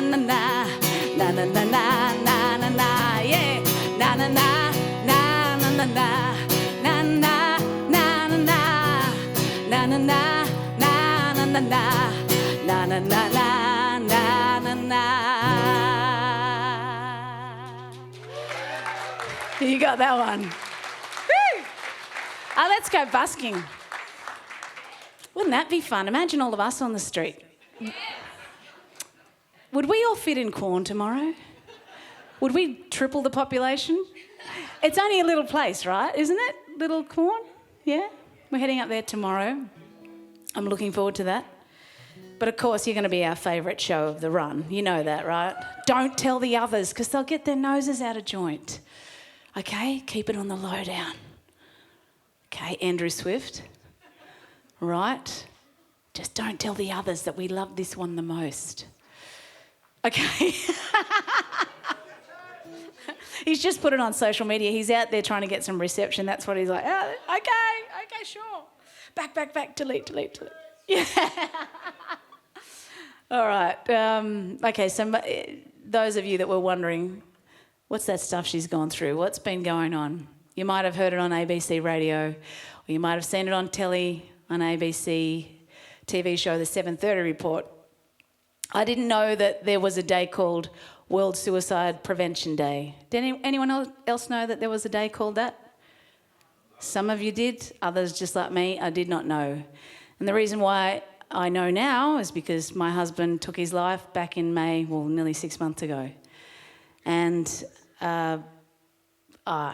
na na, na na na na na na na, yeah, na na na na na na na, na na na na na, na na na na na na na, na na na na na na. You got that one. Woo! Let's go busking. Wouldn't that be fun? Imagine all of us on the street. Would we all fit in Quorn tomorrow? Would we triple the population? It's only a little place, right? Isn't it? Little Quorn? Yeah? We're heading up there tomorrow. I'm looking forward to that. But of course, you're going to be our favourite show of the run. You know that, right? Don't tell the others because they'll get their noses out of joint. Okay? Keep it on the lowdown. Okay, Andrew Swift. Right? Just don't tell the others that we love this one the most. Okay. He's just put it on social media. He's out there trying to get some reception. That's what he's like, oh, okay, sure. Back, delete. Yeah. All right. Okay, so those of you that were wondering, what's that stuff she's gone through? What's been going on? You might have heard it on ABC radio, or you might have seen it on telly, on ABC TV show, The 7:30 Report. I didn't know that there was a day called World Suicide Prevention Day. Did anyone else know that there was a day called that? Some of you did, others just like me, I did not know. And the reason why I know now is because my husband took his life back in May, well, nearly 6 months ago. And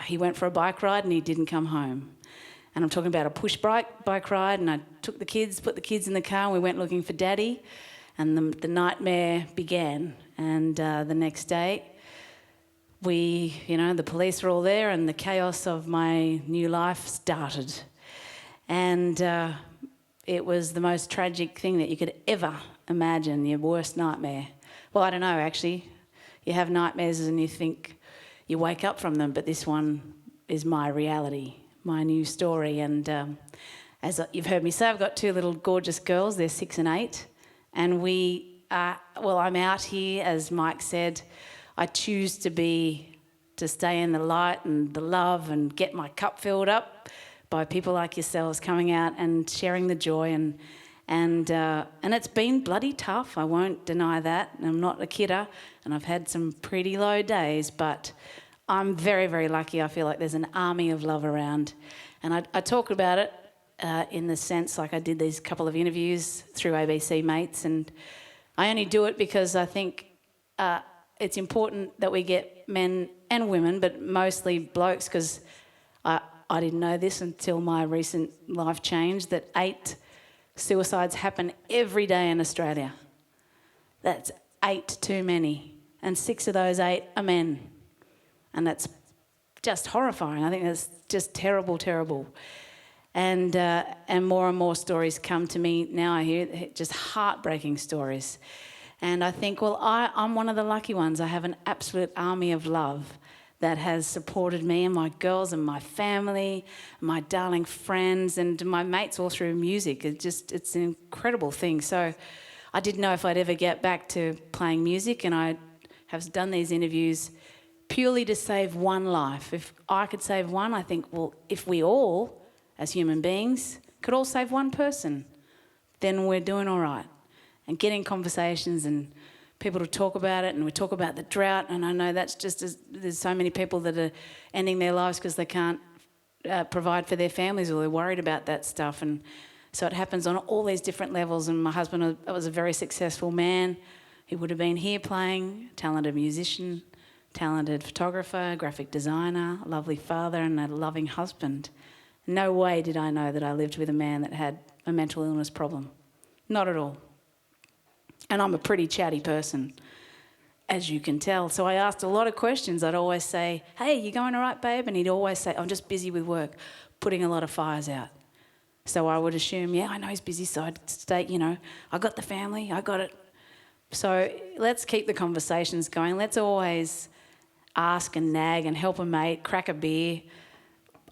he went for a bike ride and he didn't come home. And I'm talking about a push bike ride, and I took the kids, put the kids in the car, and we went looking for Daddy, and the nightmare began. And the next day, the police were all there, and the chaos of my new life started. And it was the most tragic thing that you could ever imagine, your worst nightmare. Well, I don't know, actually. You have nightmares and you think you wake up from them, but this one is my reality, my new story. And as you've heard me say, I've got two little gorgeous girls. They're 6 and 8. And I'm out here, as Mike said. I choose to stay in the light and the love and get my cup filled up by people like yourselves coming out and sharing the joy. And it's been bloody tough. I won't deny that. I'm not a kidder, and I've had some pretty low days, but I'm very, very lucky. I feel like there's an army of love around. And I talk about it in the sense, like I did these couple of interviews through ABC Mates, and I only do it because I think it's important that we get men and women, but mostly blokes, because I didn't know this until my recent life change, that 8 suicides happen every day in Australia. That's 8 too many. And 6 of those 8 are men. And that's just horrifying. I think that's just terrible, terrible. And more stories come to me now. I hear just heartbreaking stories. And I think, well, I'm one of the lucky ones. I have an absolute army of love that has supported me and my girls and my family, my darling friends and my mates all through music. It's an incredible thing. So I didn't know if I'd ever get back to playing music, and I have done these interviews purely to save one life. If I could save one, I think, well, if we all, as human beings, could all save one person, then we're doing all right. And getting conversations and people to talk about it, and we talk about the drought, and I know that's just there's so many people that are ending their lives because they can't provide for their families, or they're worried about that stuff. And so it happens on all these different levels. And my husband was a very successful man. He would have been here playing, talented musician, talented photographer, graphic designer, a lovely father and a loving husband. No way did I know that I lived with a man that had a mental illness problem. Not at all. And I'm a pretty chatty person, as you can tell. So I asked a lot of questions. I'd always say, hey, you going all right, babe? And he'd always say, I'm just busy with work, putting a lot of fires out. So I would assume, yeah, I know he's busy, so I'd state, I got the family, I got it. So let's keep the conversations going. Let's always ask and nag and help a mate, crack a beer,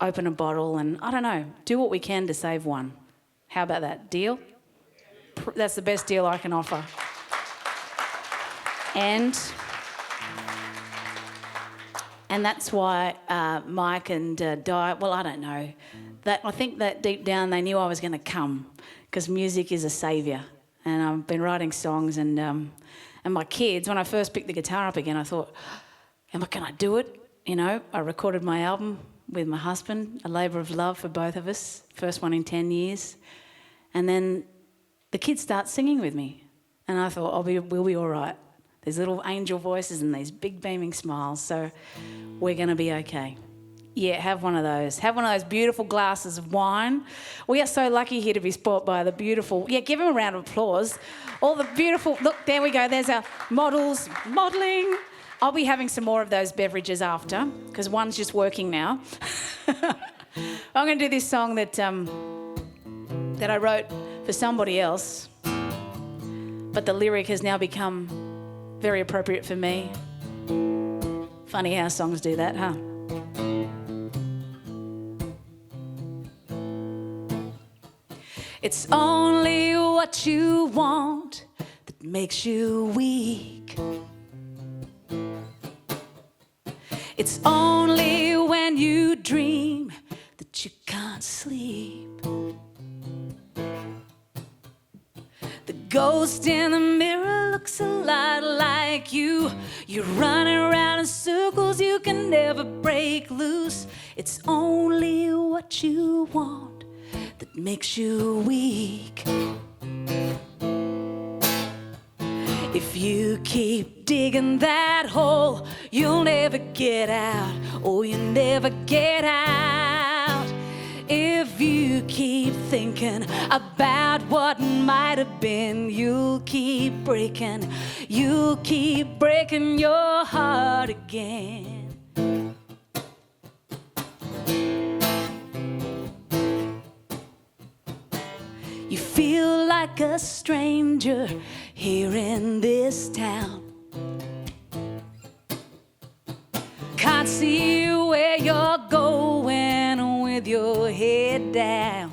open a bottle, and I don't know, do what we can to save one. How about that? Deal? That's the best deal I can offer. And that's why Mike and Di, well, I don't know. I think that deep down they knew I was going to come, because music is a saviour. And I've been writing songs, and my kids, when I first picked the guitar up again, I thought, can I do it? You know, I recorded my album with my husband, a labour of love for both of us, first one in 10 years. And then the kids start singing with me. And I thought, we'll be all right. There's little angel voices and these big beaming smiles, so we're going to be okay. Yeah, have one of those. Have one of those beautiful glasses of wine. We are so lucky here to be spoilt by the beautiful... Yeah, give them a round of applause. All the beautiful... Look, there we go. There's our models modelling. I'll be having some more of those beverages after, because one's just working now. I'm going to do this song that I wrote for somebody else, but the lyric has now become very appropriate for me. Funny how songs do that, huh? It's only what you want that makes you weak. It's only when you dream that you can't sleep. The ghost in the mirror looks a lot like you. You're running around in circles, you can never break loose. It's only what you want that makes you weak. If you keep digging that hole, you'll never get out. Oh, you'll never get out. If you keep thinking about what might have been, you'll keep breaking your heart again. You feel like a stranger here in this town. Can't see where you're going with your head down.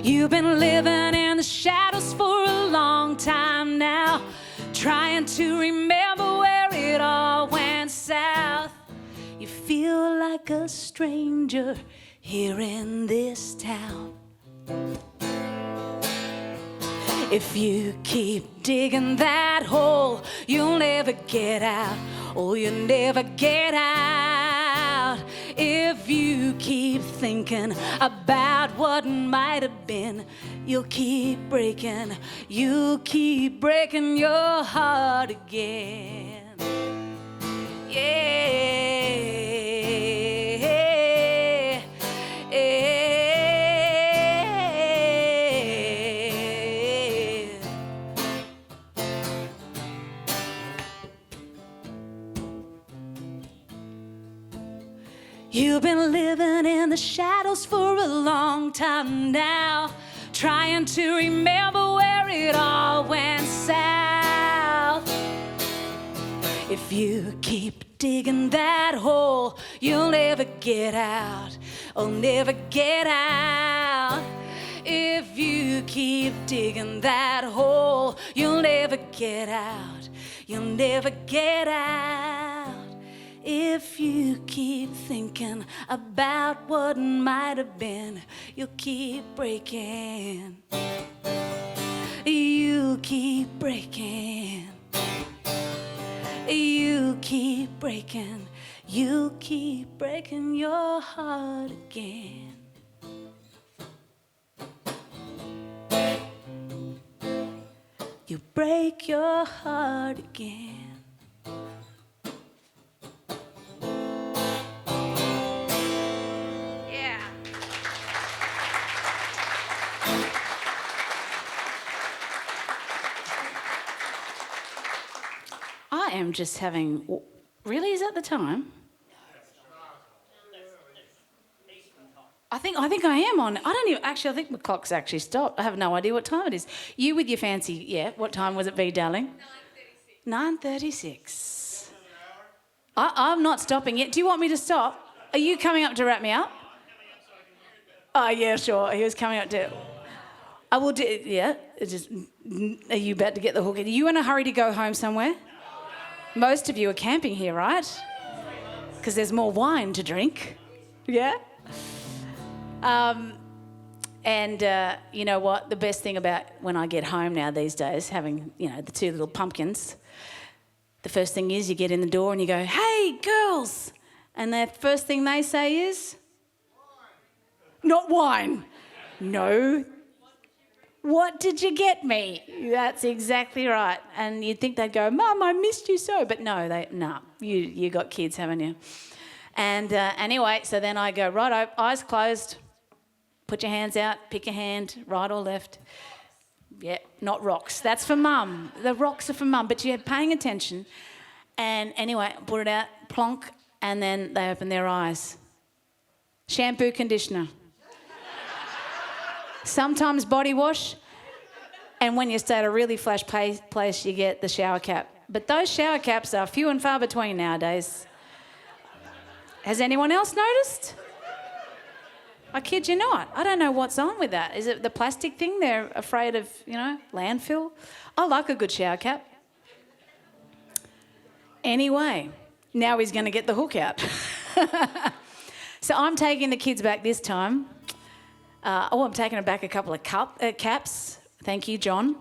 You've been living in the shadows for a long time now, trying to remember where it all went south. You feel like a stranger here in this town. If you keep digging that hole, you'll never get out. Oh, you'll never get out. If you keep thinking about what might have been, you'll keep breaking your heart again. Yeah. You've been living in the shadows for a long time now, trying to remember where it all went south. If you keep digging that hole, you'll never get out. Oh, never get out. If you keep digging that hole, you'll never get out. You'll never get out. If you keep thinking about what might have been, you'll keep breaking. You keep breaking. You keep breaking. You keep breaking your heart again. You break your heart again. I am just having... Really? Is that the time? I think I am on. I don't even... Actually, I think the clock's actually stopped. I have no idea what time it is. You with your fancy... Yeah, what time was it be, darling? 9:36. I'm not stopping yet. Do you want me to stop? Are you coming up to wrap me up? Oh, yeah, sure. He was coming up to... I will do. Yeah. Are you about to get the hook? Are you in a hurry to go home somewhere? Most of you are camping here, right? Because there's more wine to drink. Yeah. And you know what? The best thing about when I get home now these days, having, the two little pumpkins, the first thing is you get in the door and you go, "Hey, girls." And the first thing they say is, "Not wine." No. "What did you get me?" That's exactly right. And you'd think they'd go, "Mum, I missed you so." But no, you got kids, haven't you? And anyway, so then I go, "Right, eyes closed. Put your hands out, pick a hand, right or left." Yeah, not rocks. That's for Mum. The rocks are for Mum, but you're paying attention. And anyway, put it out, plonk, and then they open their eyes. Shampoo, conditioner. Sometimes body wash. And when you stay at a really flash place, you get the shower cap. But those shower caps are few and far between nowadays. Has anyone else noticed? I kid you not. I don't know what's on with that. Is it the plastic thing? They're afraid of, landfill? I like a good shower cap. Anyway, now he's going to get the hook out. So I'm taking the kids back this time. I'm taking them back a couple of caps. Thank you, John.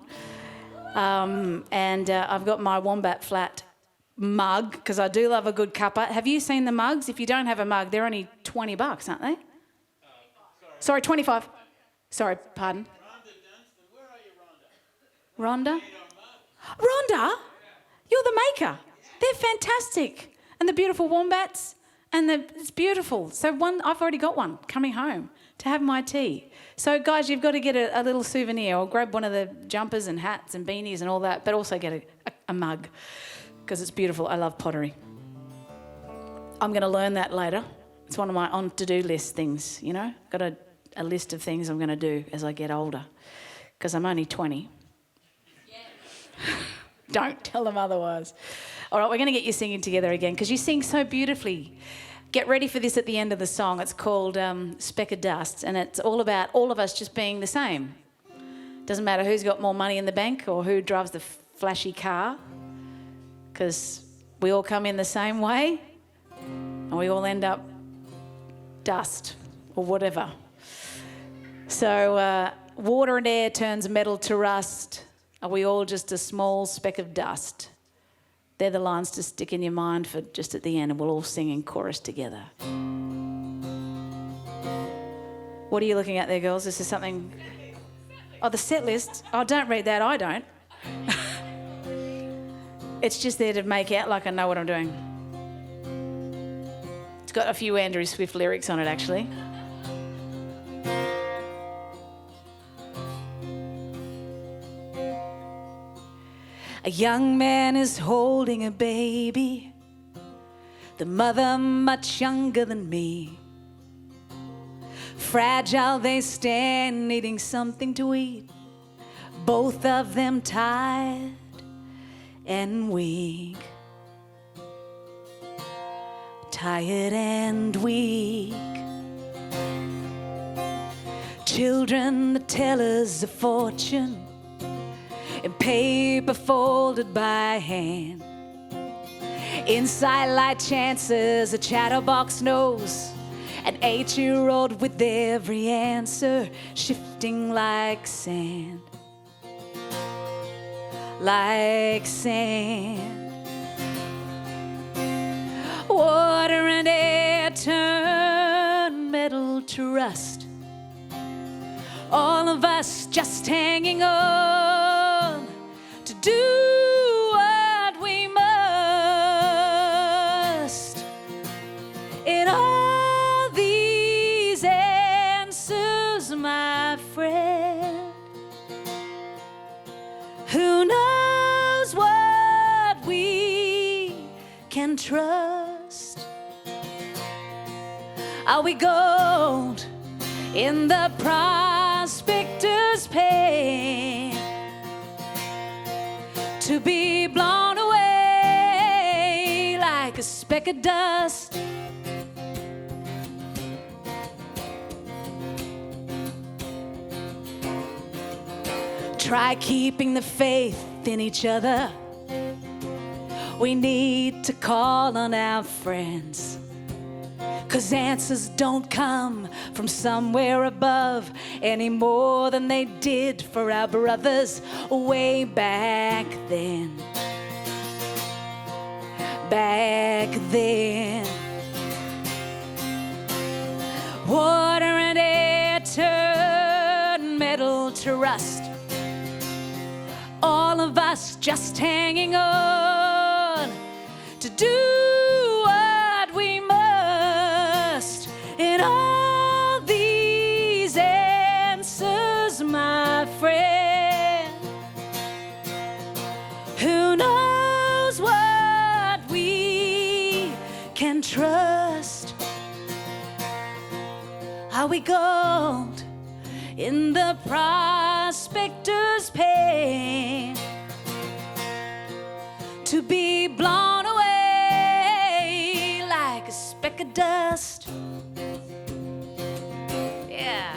And I've got my Wombat Flat mug, because I do love a good cuppa. Have you seen the mugs? If you don't have a mug, they're only $20, aren't they? Sorry, 25. Sorry, pardon. Rhonda? Rhonda? You're the maker. They're fantastic. And the beautiful wombats. And it's beautiful. So I've already got one coming home to have my tea. So guys, you've got to get a little souvenir, or grab one of the jumpers and hats and beanies and all that, but also get a mug, because it's beautiful. I love pottery. I'm going to learn that later. It's one of my on-to-do list things, Got a list of things I'm going to do as I get older, because I'm only 20. Yeah. Don't tell them otherwise. All right, we're going to get you singing together again, because you sing so beautifully. Get ready for this at the end of the song. It's called Speck of Dust, and it's all about all of us just being the same. Doesn't matter who's got more money in the bank or who drives the flashy car, because we all come in the same way and we all end up dust or whatever. So water and air turns metal to rust. Are we all just a small speck of dust? They're the lines to stick in your mind for just at the end, and we'll all sing in chorus together. What are you looking at there, girls? This is something... Oh, the set list. Oh, don't read that. I don't. It's just there to make out like I know what I'm doing. It's got a few Andrew Swift lyrics on it, actually. A young man is holding a baby, the mother much younger than me. Fragile they stand, needing something to eat, both of them tired and weak. Tired and weak. Children, the tellers of fortune, in paper folded by hand. Inside light chances, a chatterbox knows, an 8-year-old with every answer shifting like sand. Like sand. Water and air turn metal to rust. All of us just hanging on to do what we must. In all these answers, my friend, who knows what we can trust? Are we gold in the prospector's pen, to be blown away like a speck of dust? Try keeping the faith in each other. We need to call on our friends, 'cause answers don't come from somewhere above any more than they did for our brothers way back then. Back then. Water and air turn metal to rust. All of us just hanging on to do what we must. And all these answers, my friend, who knows what we can trust? Are we gold in the prospector's pain, to be blown away like a speck of dust? Yeah.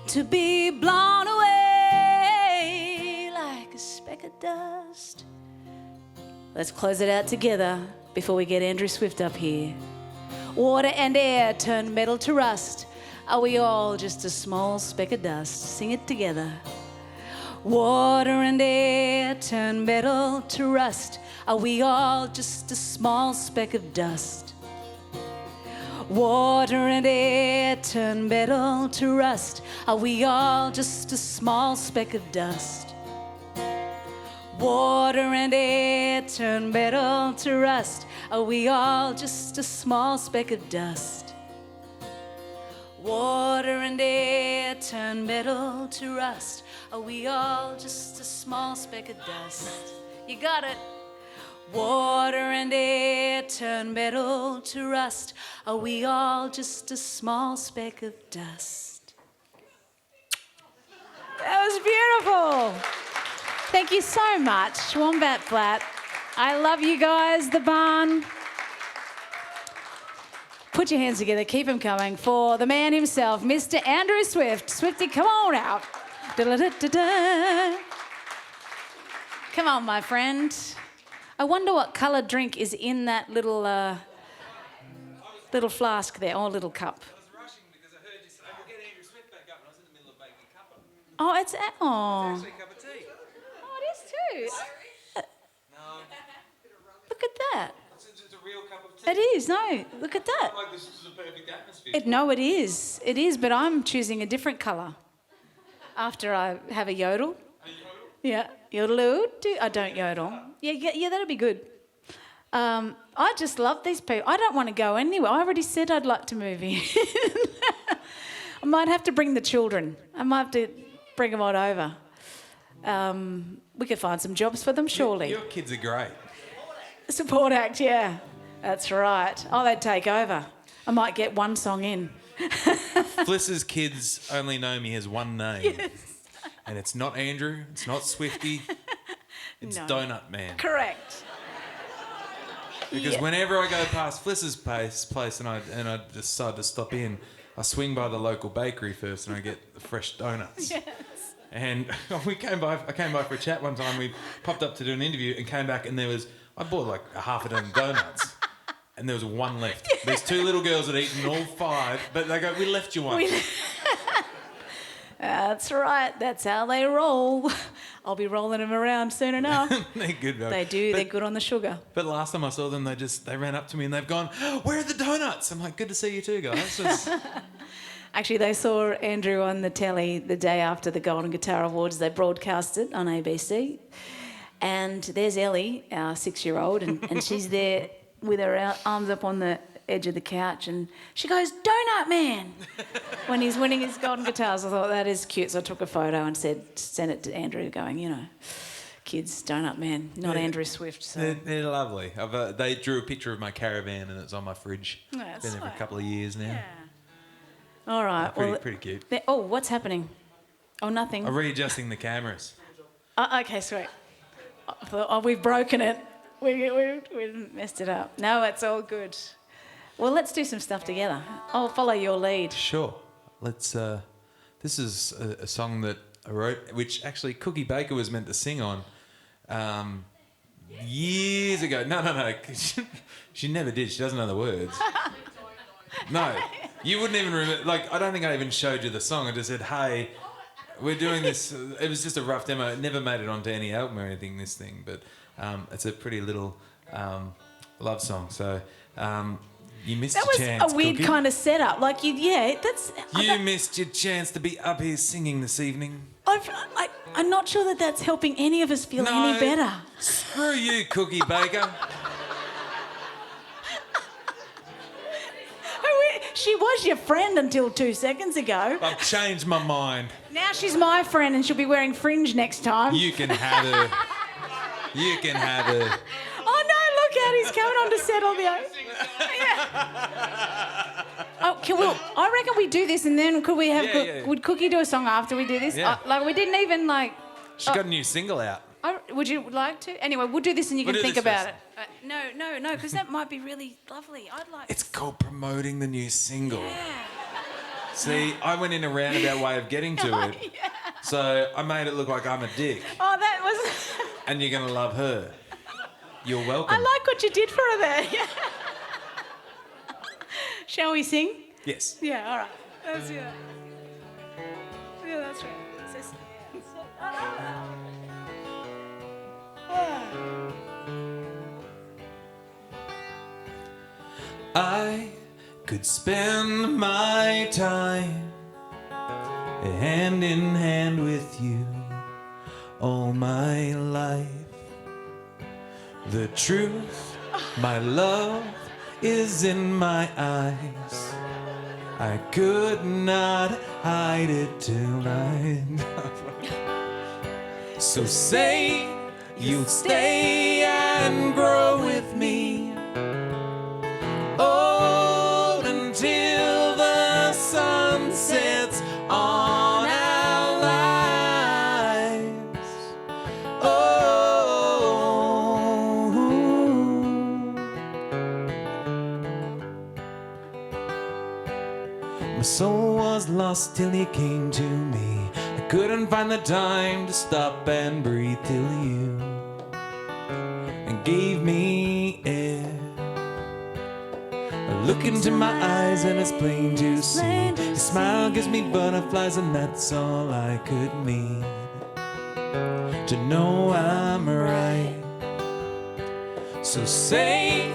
To be blown away like a speck of dust. Let's close it out together before we get Andrew Swift up here. Water and air turn metal to rust. Are we all just a small speck of dust? Sing it together. Water and air turn metal to rust. Are we all just a small speck of dust? Water and air turn metal to rust. Are we all just a small speck of dust? Water and air turn metal to rust. Are we all just a small speck of dust? Water and air turn metal to rust. Are we all just a small speck of dust? You got it. Water and air turn metal to rust. Are we all just a small speck of dust? That was beautiful. Thank you so much, Wombat Flat. I love you guys, the barn. Put your hands together, keep them coming for the man himself, Mr. Andrew Swift. Swifty, come on out. Da-da-da-da-da. Come on, my friend. I wonder what coloured drink is in that little flask there, or little cup. I was rushing because I heard you say, we'll get Andrew Swift back up, and I was in the middle of making a cuppa. Oh, It's actually a cup of tea. Oh, it is too. No, Look at that. it's a real cup of tea. It is, no, look at that. Like this is a perfect atmosphere. No, it is. It is, but I'm choosing a different colour after I have a yodel. A yodel? Yeah, yodel. I don't yodel. Yeah, that'll be good. I just love these people. I don't want to go anywhere. I already said I'd like to move in. I might have to bring the children. I might have to bring them on over. We could find some jobs for them, surely. Your kids are great. Support act, yeah. That's right. Oh, they'd take over. I might get one song in. Fliss's kids only know me as one name. Yes. And it's not Andrew, it's not Swifty, it's No. Donut Man. Correct. Because Yeah. whenever I go past Fliss's place and I decide to stop in, I swing by the local bakery first and I get the fresh donuts. Yes. And I came by for a chat one time. We popped up to do an interview and came back and I bought like a half a dozen donuts and there was one left. Yeah. There's two little girls that had eaten all five, but they go, we left you one. That's right. That's how they roll. I'll be rolling them around soon enough. They're good, though. They do. They're good on the sugar. But last time I saw them, they ran up to me and they've gone, where are the donuts? I'm like, good to see you too, guys. Actually, they saw Andrew on the telly the day after the Golden Guitar Awards. They broadcast it on ABC. And there's Ellie, our 6-year-old, and she's there with her arms up on the edge of the couch, and she goes, "Donut Man," when he's winning his golden guitars. I thought, that is cute, so I took a photo and sent it to Andrew, going, kids, donut man, not Andrew Swift. So. They're lovely. They drew a picture of my caravan and it's on my fridge. Oh, that's Been there for a sweet. couple of years now. Yeah. All right. Pretty cute. Oh, what's happening? Oh, nothing. I'm readjusting the cameras. Okay, sweet. We've broken it. We messed it up. No, it's all good. Well, let's do some stuff together. I'll follow your lead. Sure. Let's. This is a song that I wrote, which actually Cookie Baker was meant to sing on years ago. No. She never did. She doesn't know the words. No, you wouldn't even remember. Like, I don't think I even showed you the song. I just said, "Hey, we're doing this." It was just a rough demo. It never made it onto any album or anything. This thing, but it's a pretty little love song. So. You missed your chance. That was a weird Cookie. kind of setup. Like, that's... You missed your chance to be up here singing this evening. I'm not sure that that's helping any of us feel any better. Screw you, Cookie Baker. She was your friend until 2 seconds ago. I've changed my mind. Now she's my friend and she'll be wearing fringe next time. You can have her. You can have her. Oh no, look out, he's coming on to settle the... I reckon we do this and then could we have... Yeah. Would Cookie do a song after we do this? Yeah. We didn't even She's got a new single out. Would you like to? Anyway, we'll do this and you We'll can do think this about first. it. No, because that might be really lovely. I'd like... It's called promoting the new single. Yeah. See, I went in a roundabout way of getting to it. Yeah. So I made it look like I'm a dick. Oh, that was... And you're going to love her. You're welcome. I like what you did for her there. Yeah. Shall we sing? Yes. Yeah, all right. Let's do that. Yeah, that's right. I could spend my time hand in hand with you all my life. The truth, my love, is in my eyes. I could not hide it tonight. So say you'll stay and grow with me, old until the sun sets on our lives. My soul was lost till you came to me. I couldn't find the time to stop and breathe till you gave me air. Look into my eyes and it's plain to see. Your smile gives me butterflies and that's all I could need to know I'm right. So say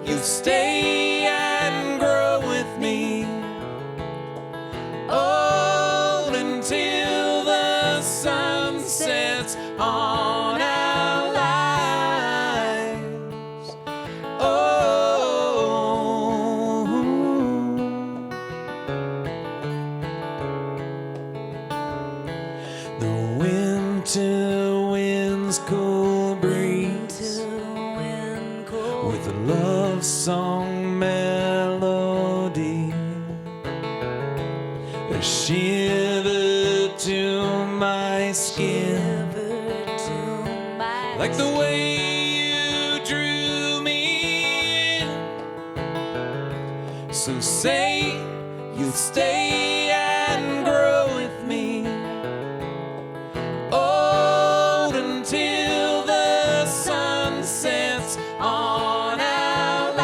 you'll stay and grow with me, old until the sun sets on our lives. The winter wind's cool breeze with a love song melody, a shiver to my skin, like the way you drew me in. So say you'll stay and grow with me, old until the sun sets on our lives.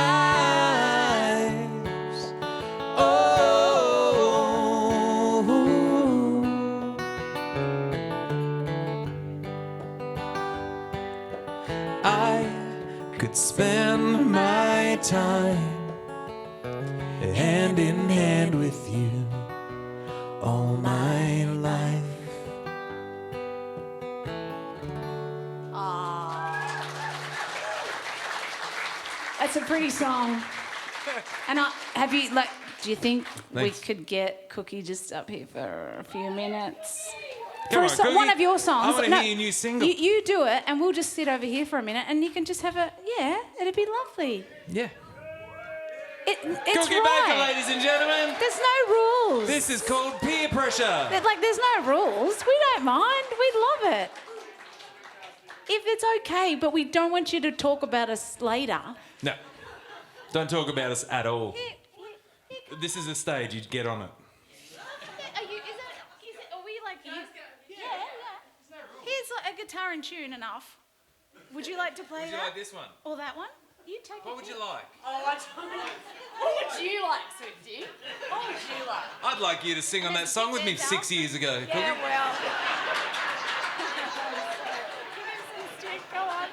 I could spend my time hand in hand with you all my life. That's a pretty song. And do you think we Thanks. could get Cookie just up here for a few minutes? Come on, Cookie. one of your songs. I want to hear your new single. You do it, and we'll just sit over here for a minute, and you can just have a it'd be lovely. Yeah. It's Cookie right. Baker, ladies and gentlemen. There's no rules. This is called peer pressure. There's no rules. We don't mind. We love it. If it's okay, but we don't want you to talk about us later. No. Don't talk about us at all. This is a stage. You get on it. Are we like you? Yeah. Here's like a guitar and tune enough. Would you like to play Would you that? like this one? Or that one? You take What it. would you like? Oh, I don't know. What would you like, Swifty? What would you like? I'd like you to sing on that song with me 6 years ago. Cookie. Yeah, well. Go on.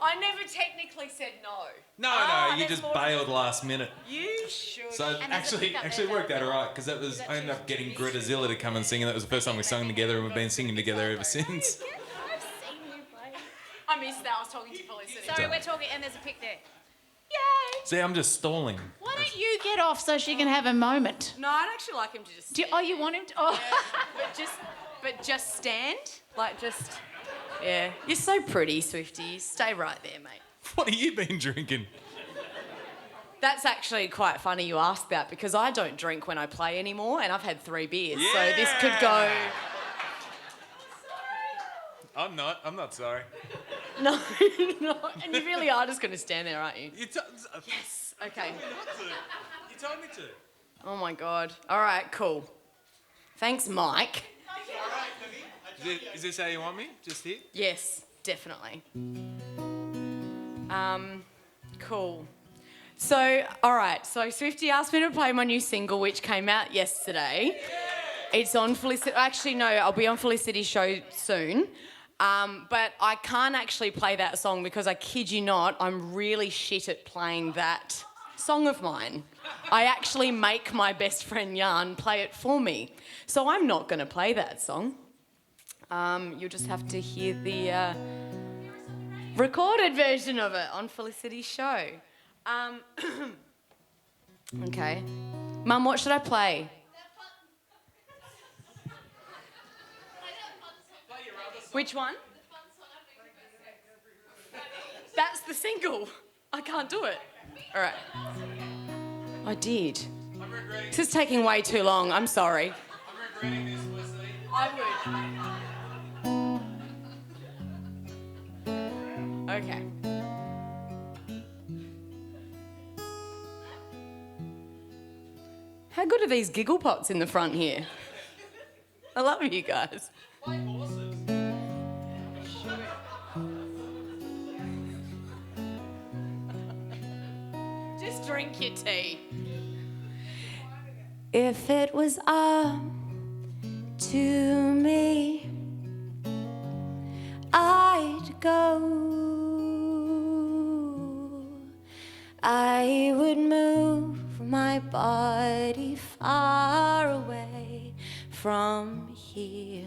I never technically said no. No, you there's just more to bailed last minute. You should. So And there's a actually, pickup actually there, worked out though. alright because that was I ended up getting Greta Zilla to come and sing, and that was the first time we sung together, and we've been singing together ever since. I've seen you play. I missed that. I was talking to Felicity. Sorry, we're talking, and there's a pic there. Yay! See, I'm just stalling. Why don't you get off so she can have a moment? No, I'd actually like him to just. You want him to? Oh. But just stand, like just. Yeah, you're so pretty, Swifty. Stay right there, mate. What have you been drinking? That's actually quite funny you ask that because I don't drink when I play anymore, and I've had 3 beers, so this could go. I'm not sorry. No, no, and you really are just going to stand there, aren't you? Yes. Okay. You told me to. Oh my God. All right, cool. Thanks, Mike. Is this how you want me? Just here? Yes, definitely. Cool. So, all right. So Swifty asked me to play my new single, which came out yesterday. It's on Felicity. Actually, no, I'll be on Felicity's show soon. But I can't actually play that song because I kid you not, I'm really shit at playing that song of mine. I actually make my best friend Jan play it for me. So I'm not going to play that song. You'll just have to hear the recorded version of it on Felicity's show. Okay. Mum, what should I play? Which one? That's the single. I can't do it. All right. I did. This is taking way too long. I'm sorry. I'm regretting this, Leslie. I would. Okay. How good are these giggle pots in the front here? I love you guys. Like horses. Just drink your tea. If it was up to me, I'd go. I would move my body far away from here.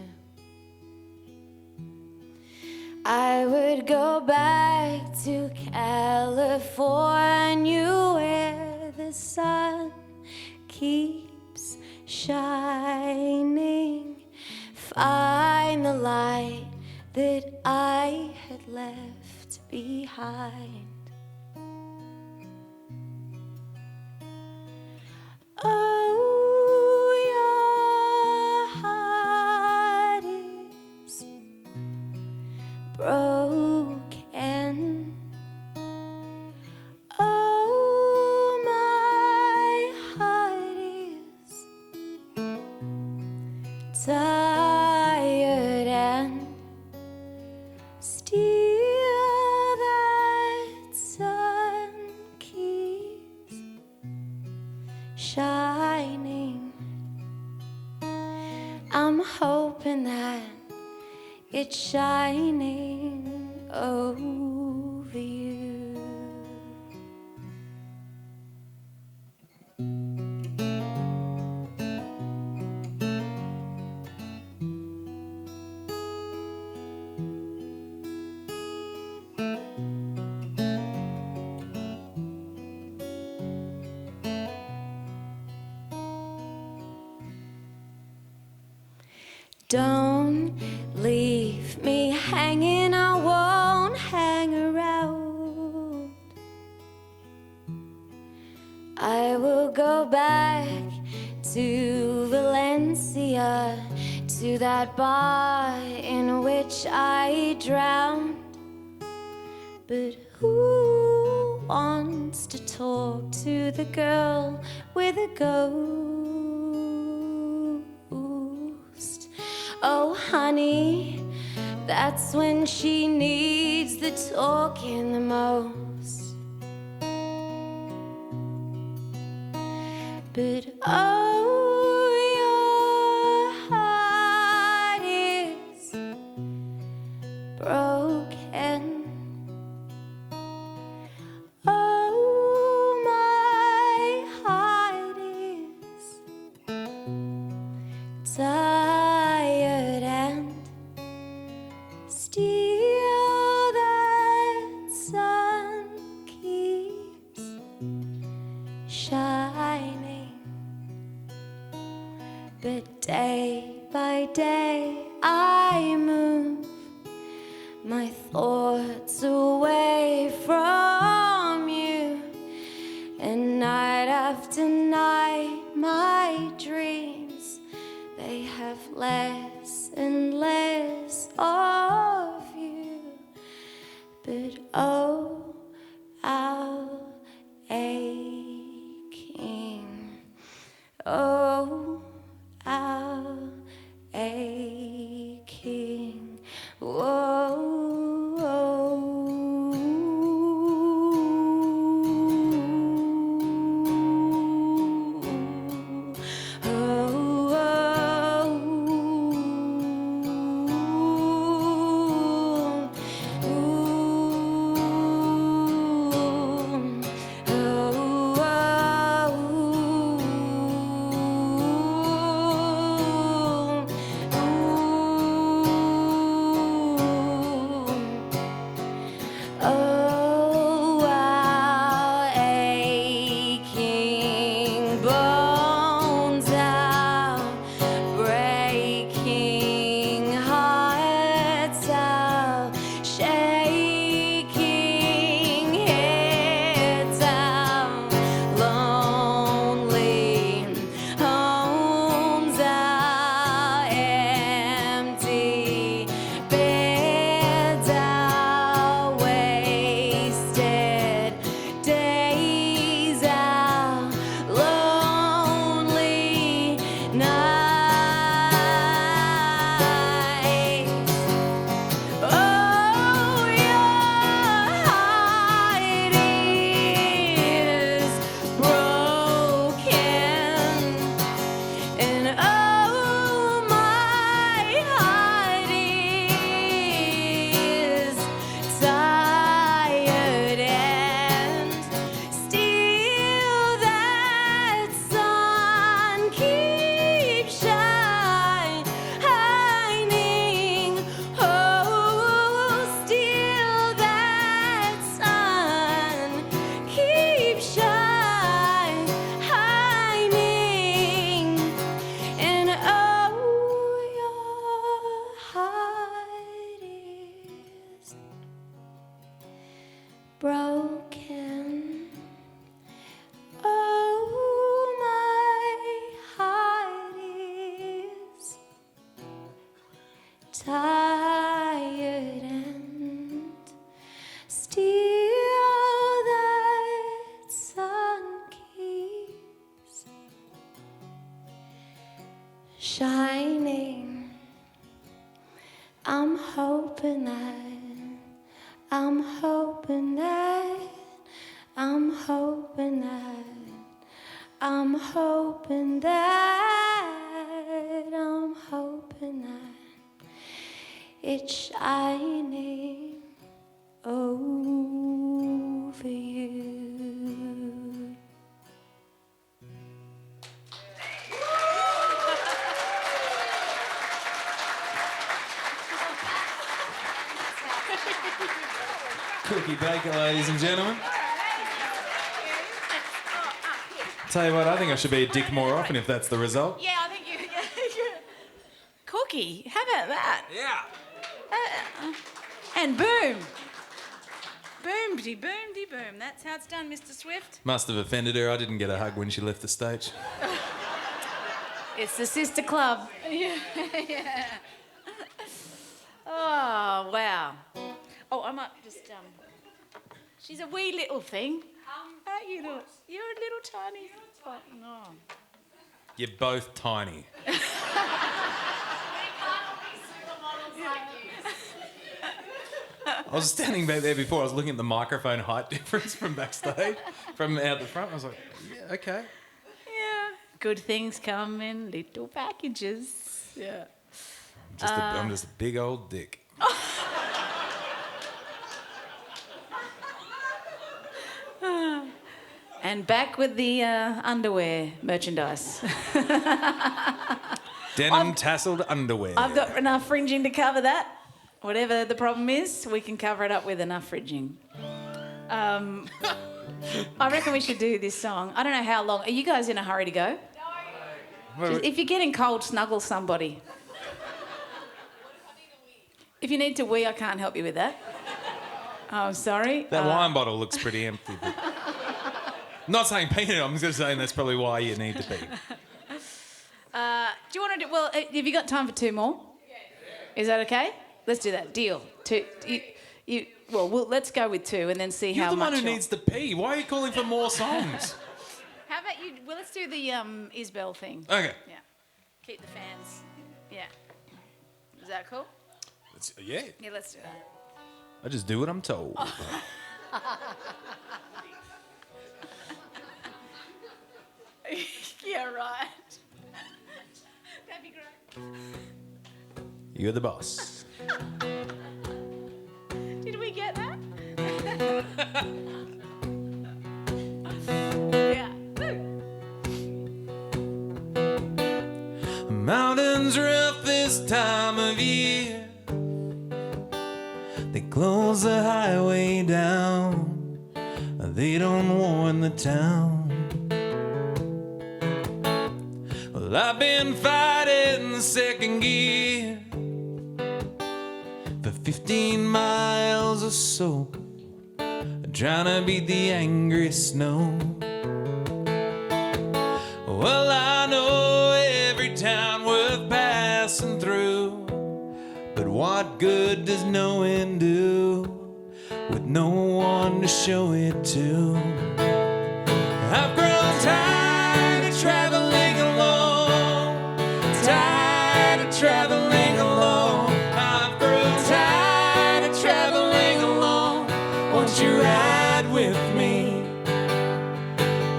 I would go back to California where the sun keeps shining. Find the light that I had left behind. Oh, your heart is broken. Oh, my heart is tired and still that sun keeps shining. I'm hoping that it's shining over you. Don't leave me hanging, I won't hang around. I will go back to Valencia, to that bar in which I drowned. But who wants to talk to the girl with a ghost? Oh honey, that's when she needs the talking the most. But oh, your heart is broken. Oh, my heart is tired, and still that sun keeps shining. But day by day I move my thoughts away from you, and night after night my dreams, they have less and less of you. But oh, how aching, oh, how aching, whoa. Broken, oh, my heart is tired, and still that sun keeps shining. I'm hoping that I'm hoping that I'm hoping that I'm hoping that I'm hoping that it's shining over you. Cookie Baker, ladies and gentlemen. Tell you what, I think I should be a dick more often if that's the result. Yeah, I think you. Cool. cookie. How about that? Yeah. And boom. Boom-de, boom-de, boom. That's how it's done, Mr. Swift. Must have offended her. I didn't get a hug when she left the stage. It's the sister club. Yeah. Oh, wow. Oh, I might just, she's a wee little thing. Aren't you? You're a little tiny. Oh, no. You're both tiny. I was standing back there before. I was looking at the microphone height difference from backstage, from out the front. I was like, yeah, okay. Yeah. Good things come in little packages. Yeah. I'm just a big old dick. And back with the underwear merchandise. Denim tasseled underwear. I've got enough fringing to cover that. Whatever the problem is, we can cover it up with enough fringing. I reckon we should do this song. I don't know how long. Are you guys in a hurry to go? No. If you're getting cold, snuggle somebody. If you need to wee, I can't help you with that. Oh, sorry. That wine bottle looks pretty empty. But... I'm not saying peanut, I'm just saying that's probably why you need to be. Do you want to do... Well, have you got time for two more? Yeah. Is that okay? Let's do that. Deal. Two. Well, let's go with two and then see You're how much... You're the one who needs to pee. Why are you calling for more songs? How about you... Well, let's do the Isbell thing. Okay. Yeah. Keep the fans. Yeah. Is that cool? Yeah. Yeah, let's do that. I just do what I'm told. Yeah, right. That'd be great. You're the boss. Did we get that? Yeah. Mountains rough this time of year. They close the highway down. They don't warn the town. Well, I've been fighting second gear for 15 miles or so, trying to beat the angry snow. Well, I know every town worth passing through, but what good does knowing do with no one to show it to? I've grown tired of traveling alone, tired of traveling alone. I've grown tired of traveling alone. Won't you ride with me?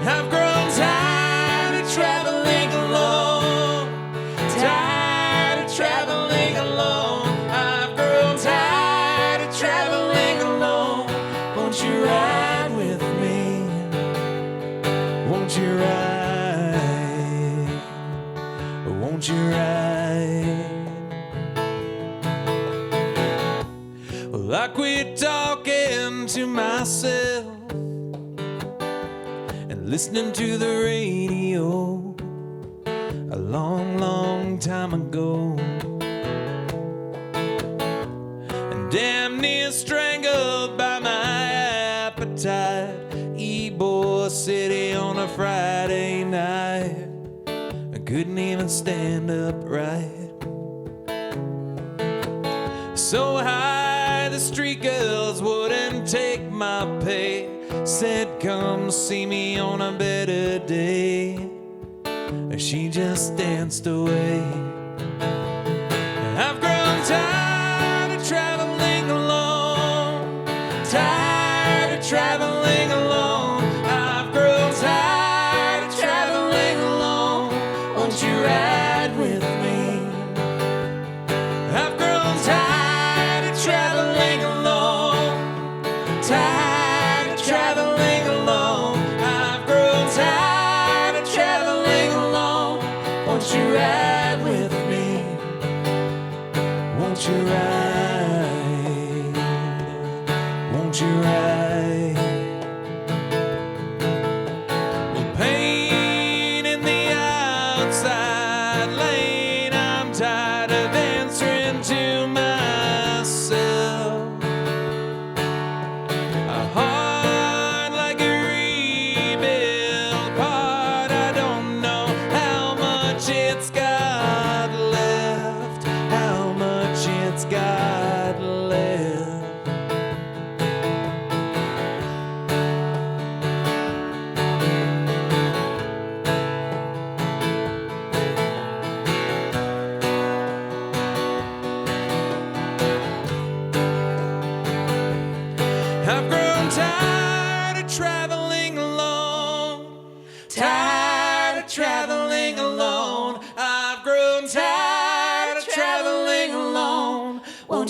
I've grown tired of traveling alone, tired of traveling alone. I've grown tired of traveling alone. Won't you ride with me? Won't you ride? Won't you ride? Well, I quit talking to myself and listening to the radio a long, long time ago, and damn near strangled by my appetite. Ybor City on a Friday night, I couldn't even stand upright. So high the street girls wouldn't take my pay, said come see me on a better day. She just danced away. I've grown tired of traveling alone, tired of traveling alone. I've grown tired of traveling alone. Won't you ride with me? I've grown tired of traveling alone, tired of traveling alone. I've grown tired of traveling alone. Won't you ride with me? Won't you ride? Won't you ride? Well, pain in the outside lane, I'm tired of it.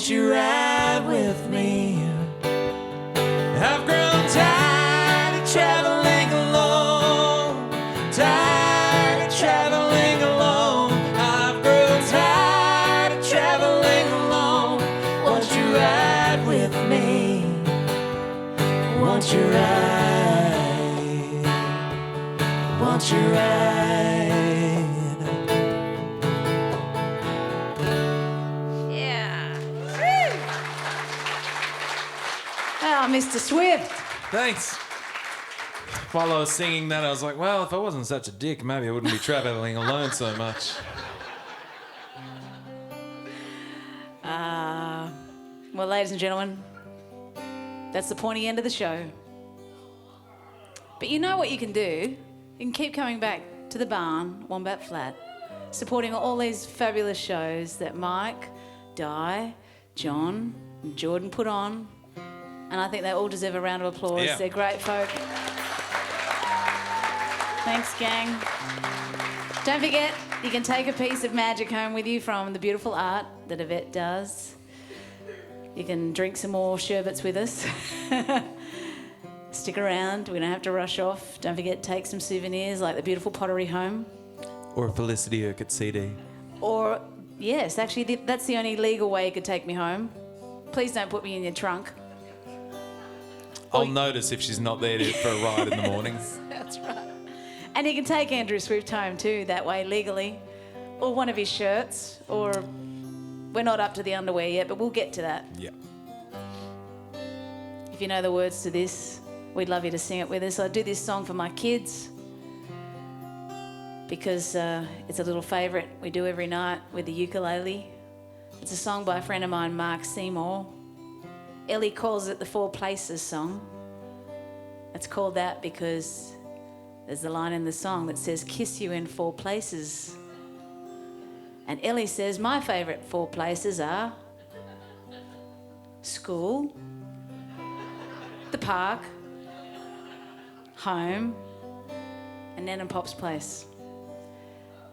Won't you ride with me? I've grown tired of traveling alone. Tired of traveling alone. I've grown tired of traveling alone. Won't you ride with me? Won't you ride? Won't you ride? Yeah. Oh, Mr. Swift. Thanks. While I was singing that, I was like, well, if I wasn't such a dick, maybe I wouldn't be traveling alone so much. Well, ladies and gentlemen, that's the pointy end of the show. But you know what you can do? You can keep coming back to the barn, Wombat Flat, supporting all these fabulous shows that Mike, Di, John, and Jordan put on. And I think they all deserve a round of applause. Yeah. They're great folk. Thanks, gang. Don't forget, you can take a piece of magic home with you from the beautiful art that Yvette does. You can drink some more sherbets with us. Stick around. We don't have to rush off. Don't forget, take some souvenirs like the beautiful pottery home. Or a Felicity Urquart CD. Or, yes, actually, that's the only legal way you could take me home. Please don't put me in your trunk. I'll notice if she's not there for a ride in the morning. That's right. And you can take Andrew Swift home too, that way, legally. Or one of his shirts. Or we're not up to the underwear yet, but we'll get to that. Yeah. If you know the words to this, we'd love you to sing it with us. I do this song for my kids because it's a little favourite we do every night with the ukulele. It's a song by a friend of mine, Mark Seymour. Ellie calls it the Four Places song. It's called that because there's a line in the song that says, kiss you in four places. And Ellie says, my favourite four places are school, the park, home, and Nan and Pop's place.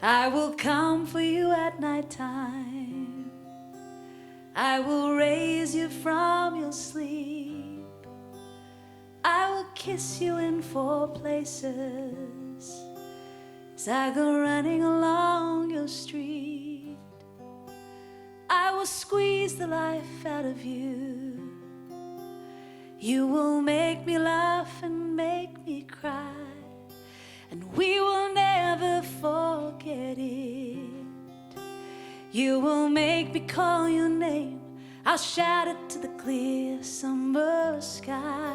I will come for you at night time. I will raise you from your sleep. I will kiss you in four places as I go running along your street. I will squeeze the life out of you. You will make me laugh and make me cry, and we will never forget it. You will make me call your name. I'll shout it to the clear summer sky.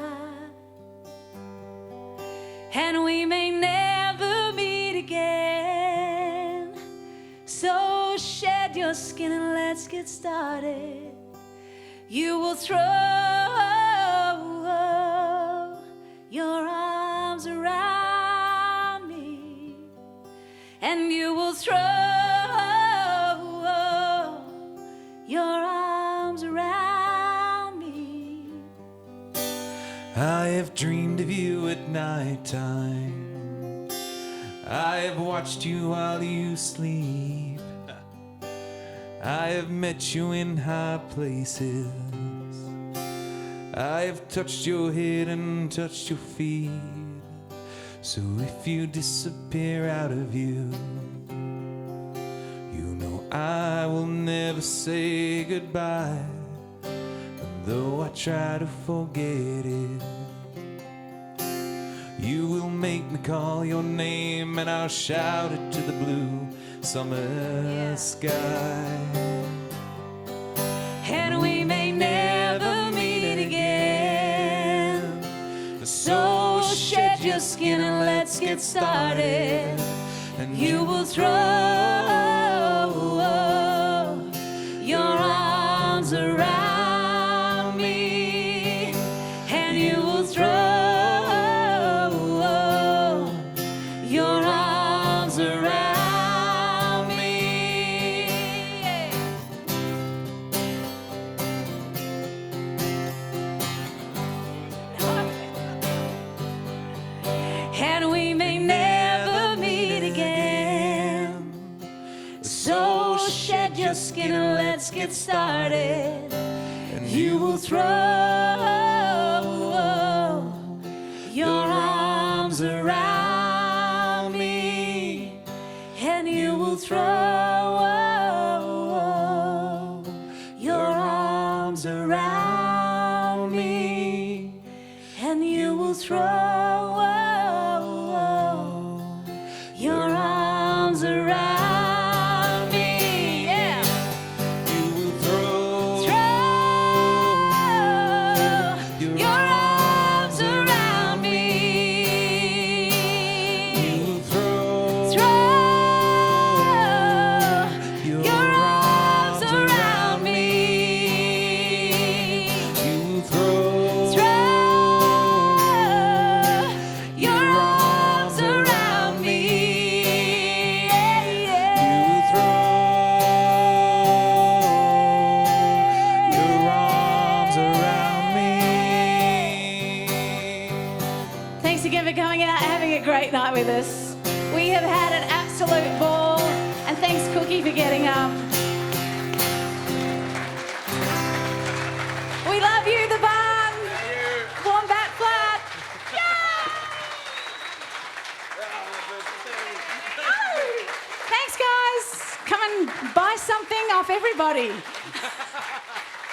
And we may never meet again, so shed your skin and let's get started. You will throw your arms around me, and you will throw your arms around me. I have dreamed of you at night time. I have watched you while you sleep. I have met you in high places. I have touched your head and touched your feet. So if you disappear out of view, you know I will never say goodbye. And though I try to forget it, you will make me call your name, and I'll shout it to the blue summer sky. And we may never meet again, so shed your skin and let's get started. And You will throw your arms around me, and you will throw your arms around me. And we may never meet again, shed your skin and let's get started. And you will throw your arms around me, and you will throw your arms around me, and you will throw your arms around me. Yeah. You will throw Your arms around me. You will throw Your arms around me. You will throw Your arms around me. Yeah, yeah. You will throw your arms around me. Thanks again for coming out and having a great night with us. We have had an absolute ball, and thanks Cookie for getting up. We love you, the barn. Wombat Flat. Thanks, guys. Come and buy something off everybody.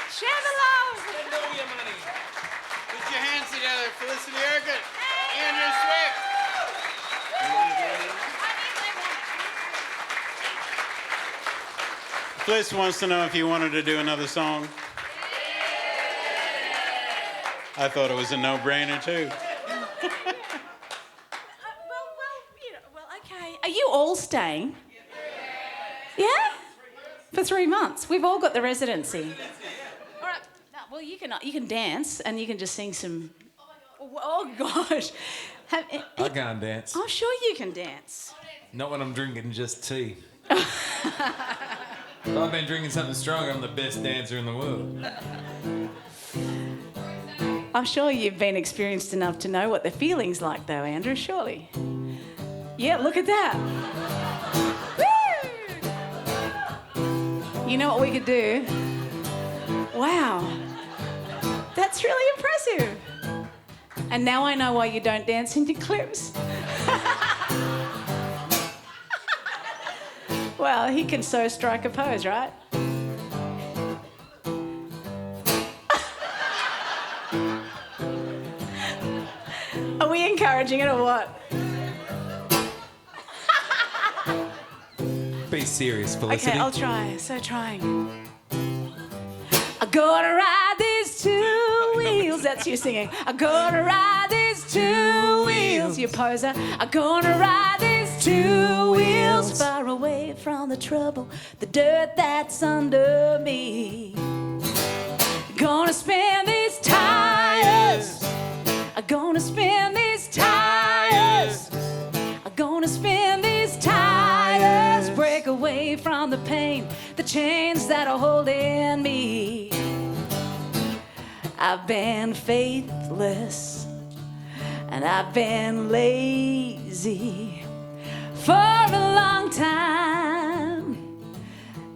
Share the love. Spend all your money. Put your hands together, Felicity Urquart, Andrew Swift. Fliss wants to know if you wanted to do another song. I thought it was a no-brainer too. Okay. Are you all staying? Yeah? For 3 months. We've all got the residency. All right. No, well, you can dance and you can just sing some. Oh gosh. I can't dance. I'm sure you can dance. Not when I'm drinking just tea. If I've been drinking something strong, I'm the best dancer in the world. I'm sure you've been experienced enough to know what the feeling's like, though, Andrew, surely. Yeah, look at that. Woo! You know what we could do? Wow. That's really impressive. And now I know why you don't dance into clips. Well, he can so strike a pose, right? Are we encouraging it or what? Be serious, Felicity. Okay, I'll try. So trying. I gotta ride these two wheels. That's you singing. I gotta ride these two wheels. You poser. I gotta ride these two wheels far away from the trouble, the dirt that's under me. Gonna spin these tires. I'm gonna spin these tires. I'm gonna spin these tires. Break away from the pain, the chains that are holding me. I've been faithless and I've been lazy for a long time.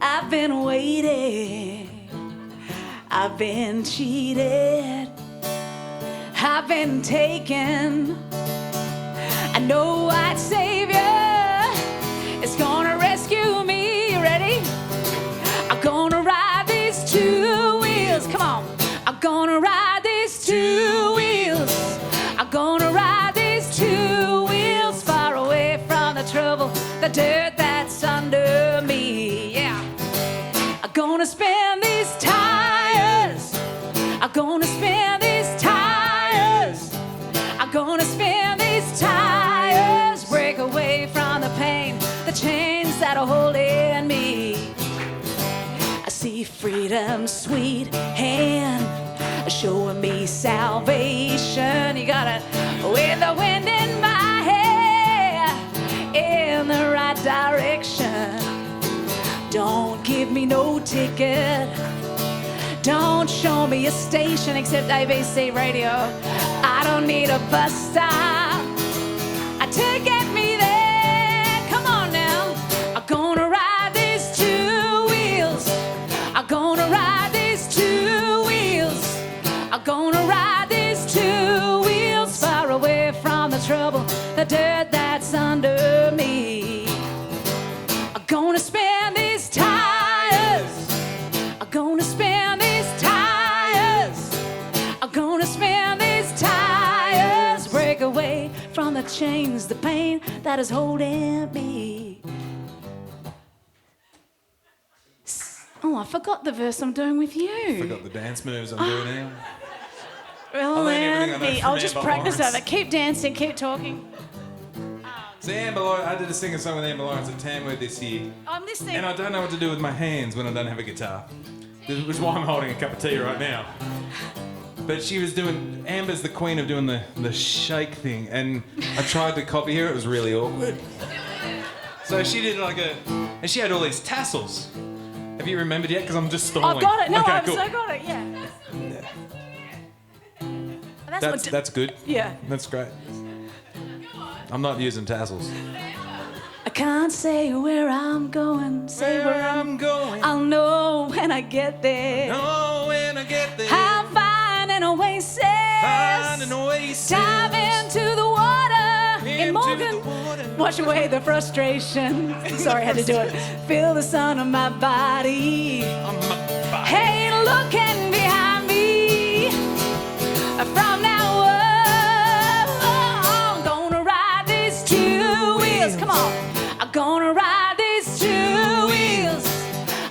I've been waiting. I've been cheated. I've been taken. I know white savior is gonna rescue me. You ready? I'm gonna ride these two wheels. Come on. I'm gonna ride these two wheels. I'm gonna ride these two wheels far away from the trouble, the dirt that's under me. Yeah. I'm gonna spin these tires. I'm gonna spin these tires. I'm gonna spin these tires. Break away from the pain, the chains that are holding me. I see freedom's sweet hand showing me salvation. You gotta, with the wind in my hair, in the right direction. Don't give me no ticket. Don't show me a station except ABC radio. I don't need a bus stop to get me there. Come on now. I'm gonna ride these two chains, the pain that is holding me. Oh, I forgot the verse I'm doing with you. Forgot the dance moves I'm doing now. Well, learned everything I know from I'll just Amber practice Lawrence. over. Keep dancing, keep talking. See, Amber Lawrence, I did a sing-a-song with Amber Lawrence at Tamworth this year. I'm listening. And I don't know what to do with my hands when I don't have a guitar. Which is why I'm holding a cup of tea right now. But she was doing, Amber's the queen of doing the shake thing, and I tried to copy her, it was really awkward. So she did and she had all these tassels. Have you remembered yet? Because I'm just stalling. I've got it. No, okay, I've cool. so got it, yeah. That's good. Yeah. That's great. I'm not using tassels. I can't say where I'm going, say where I'm going. I'll know when I get there. Oh, when I get there. I'll find an oasis. Find an oasis. Dive into the water in Into Morgan. the water. Wash away the frustration. Sorry, I had to do it. Feel the sun on my body. On my body. Hey, looking behind me. From now on, I'm gonna ride these two wheels. Come on. I'm gonna ride these two wheels.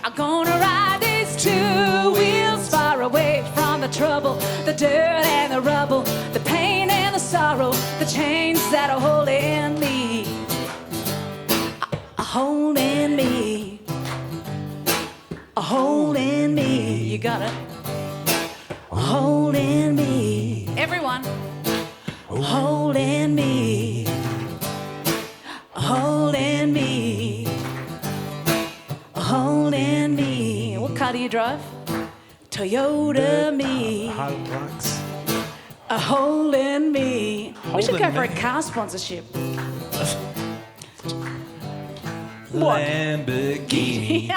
I'm gonna ride these two wheels far away from the trouble, the dirt and the rubble, the pain and the sorrow, the chains that are holding me. Holding me. Holding me. You got it. Holding me. Everyone. Holding me. Holding me. Holding me. What car do you drive? Toyota me. Hilux. Holding me. We should go Holding for a me. car sponsorship. What? Lamborghini.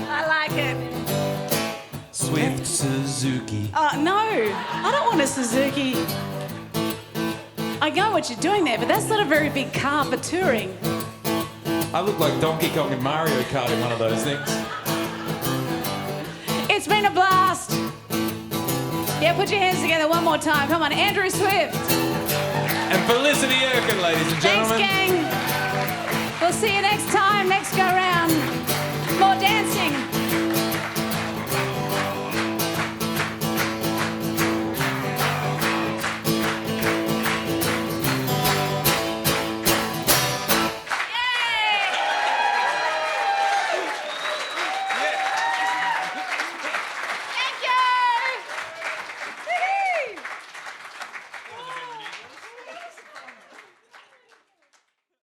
I like it. Swift Suzuki. No, I don't want a Suzuki. I know what you're doing there, but that's not a very big car for touring. I look like Donkey Kong and Mario Kart in one of those things. It's been a blast. Yeah, put your hands together one more time. Come on, Andrew Swift. And Felicity Urquart, ladies and Thanks, gentlemen. gang. We'll see you next time, next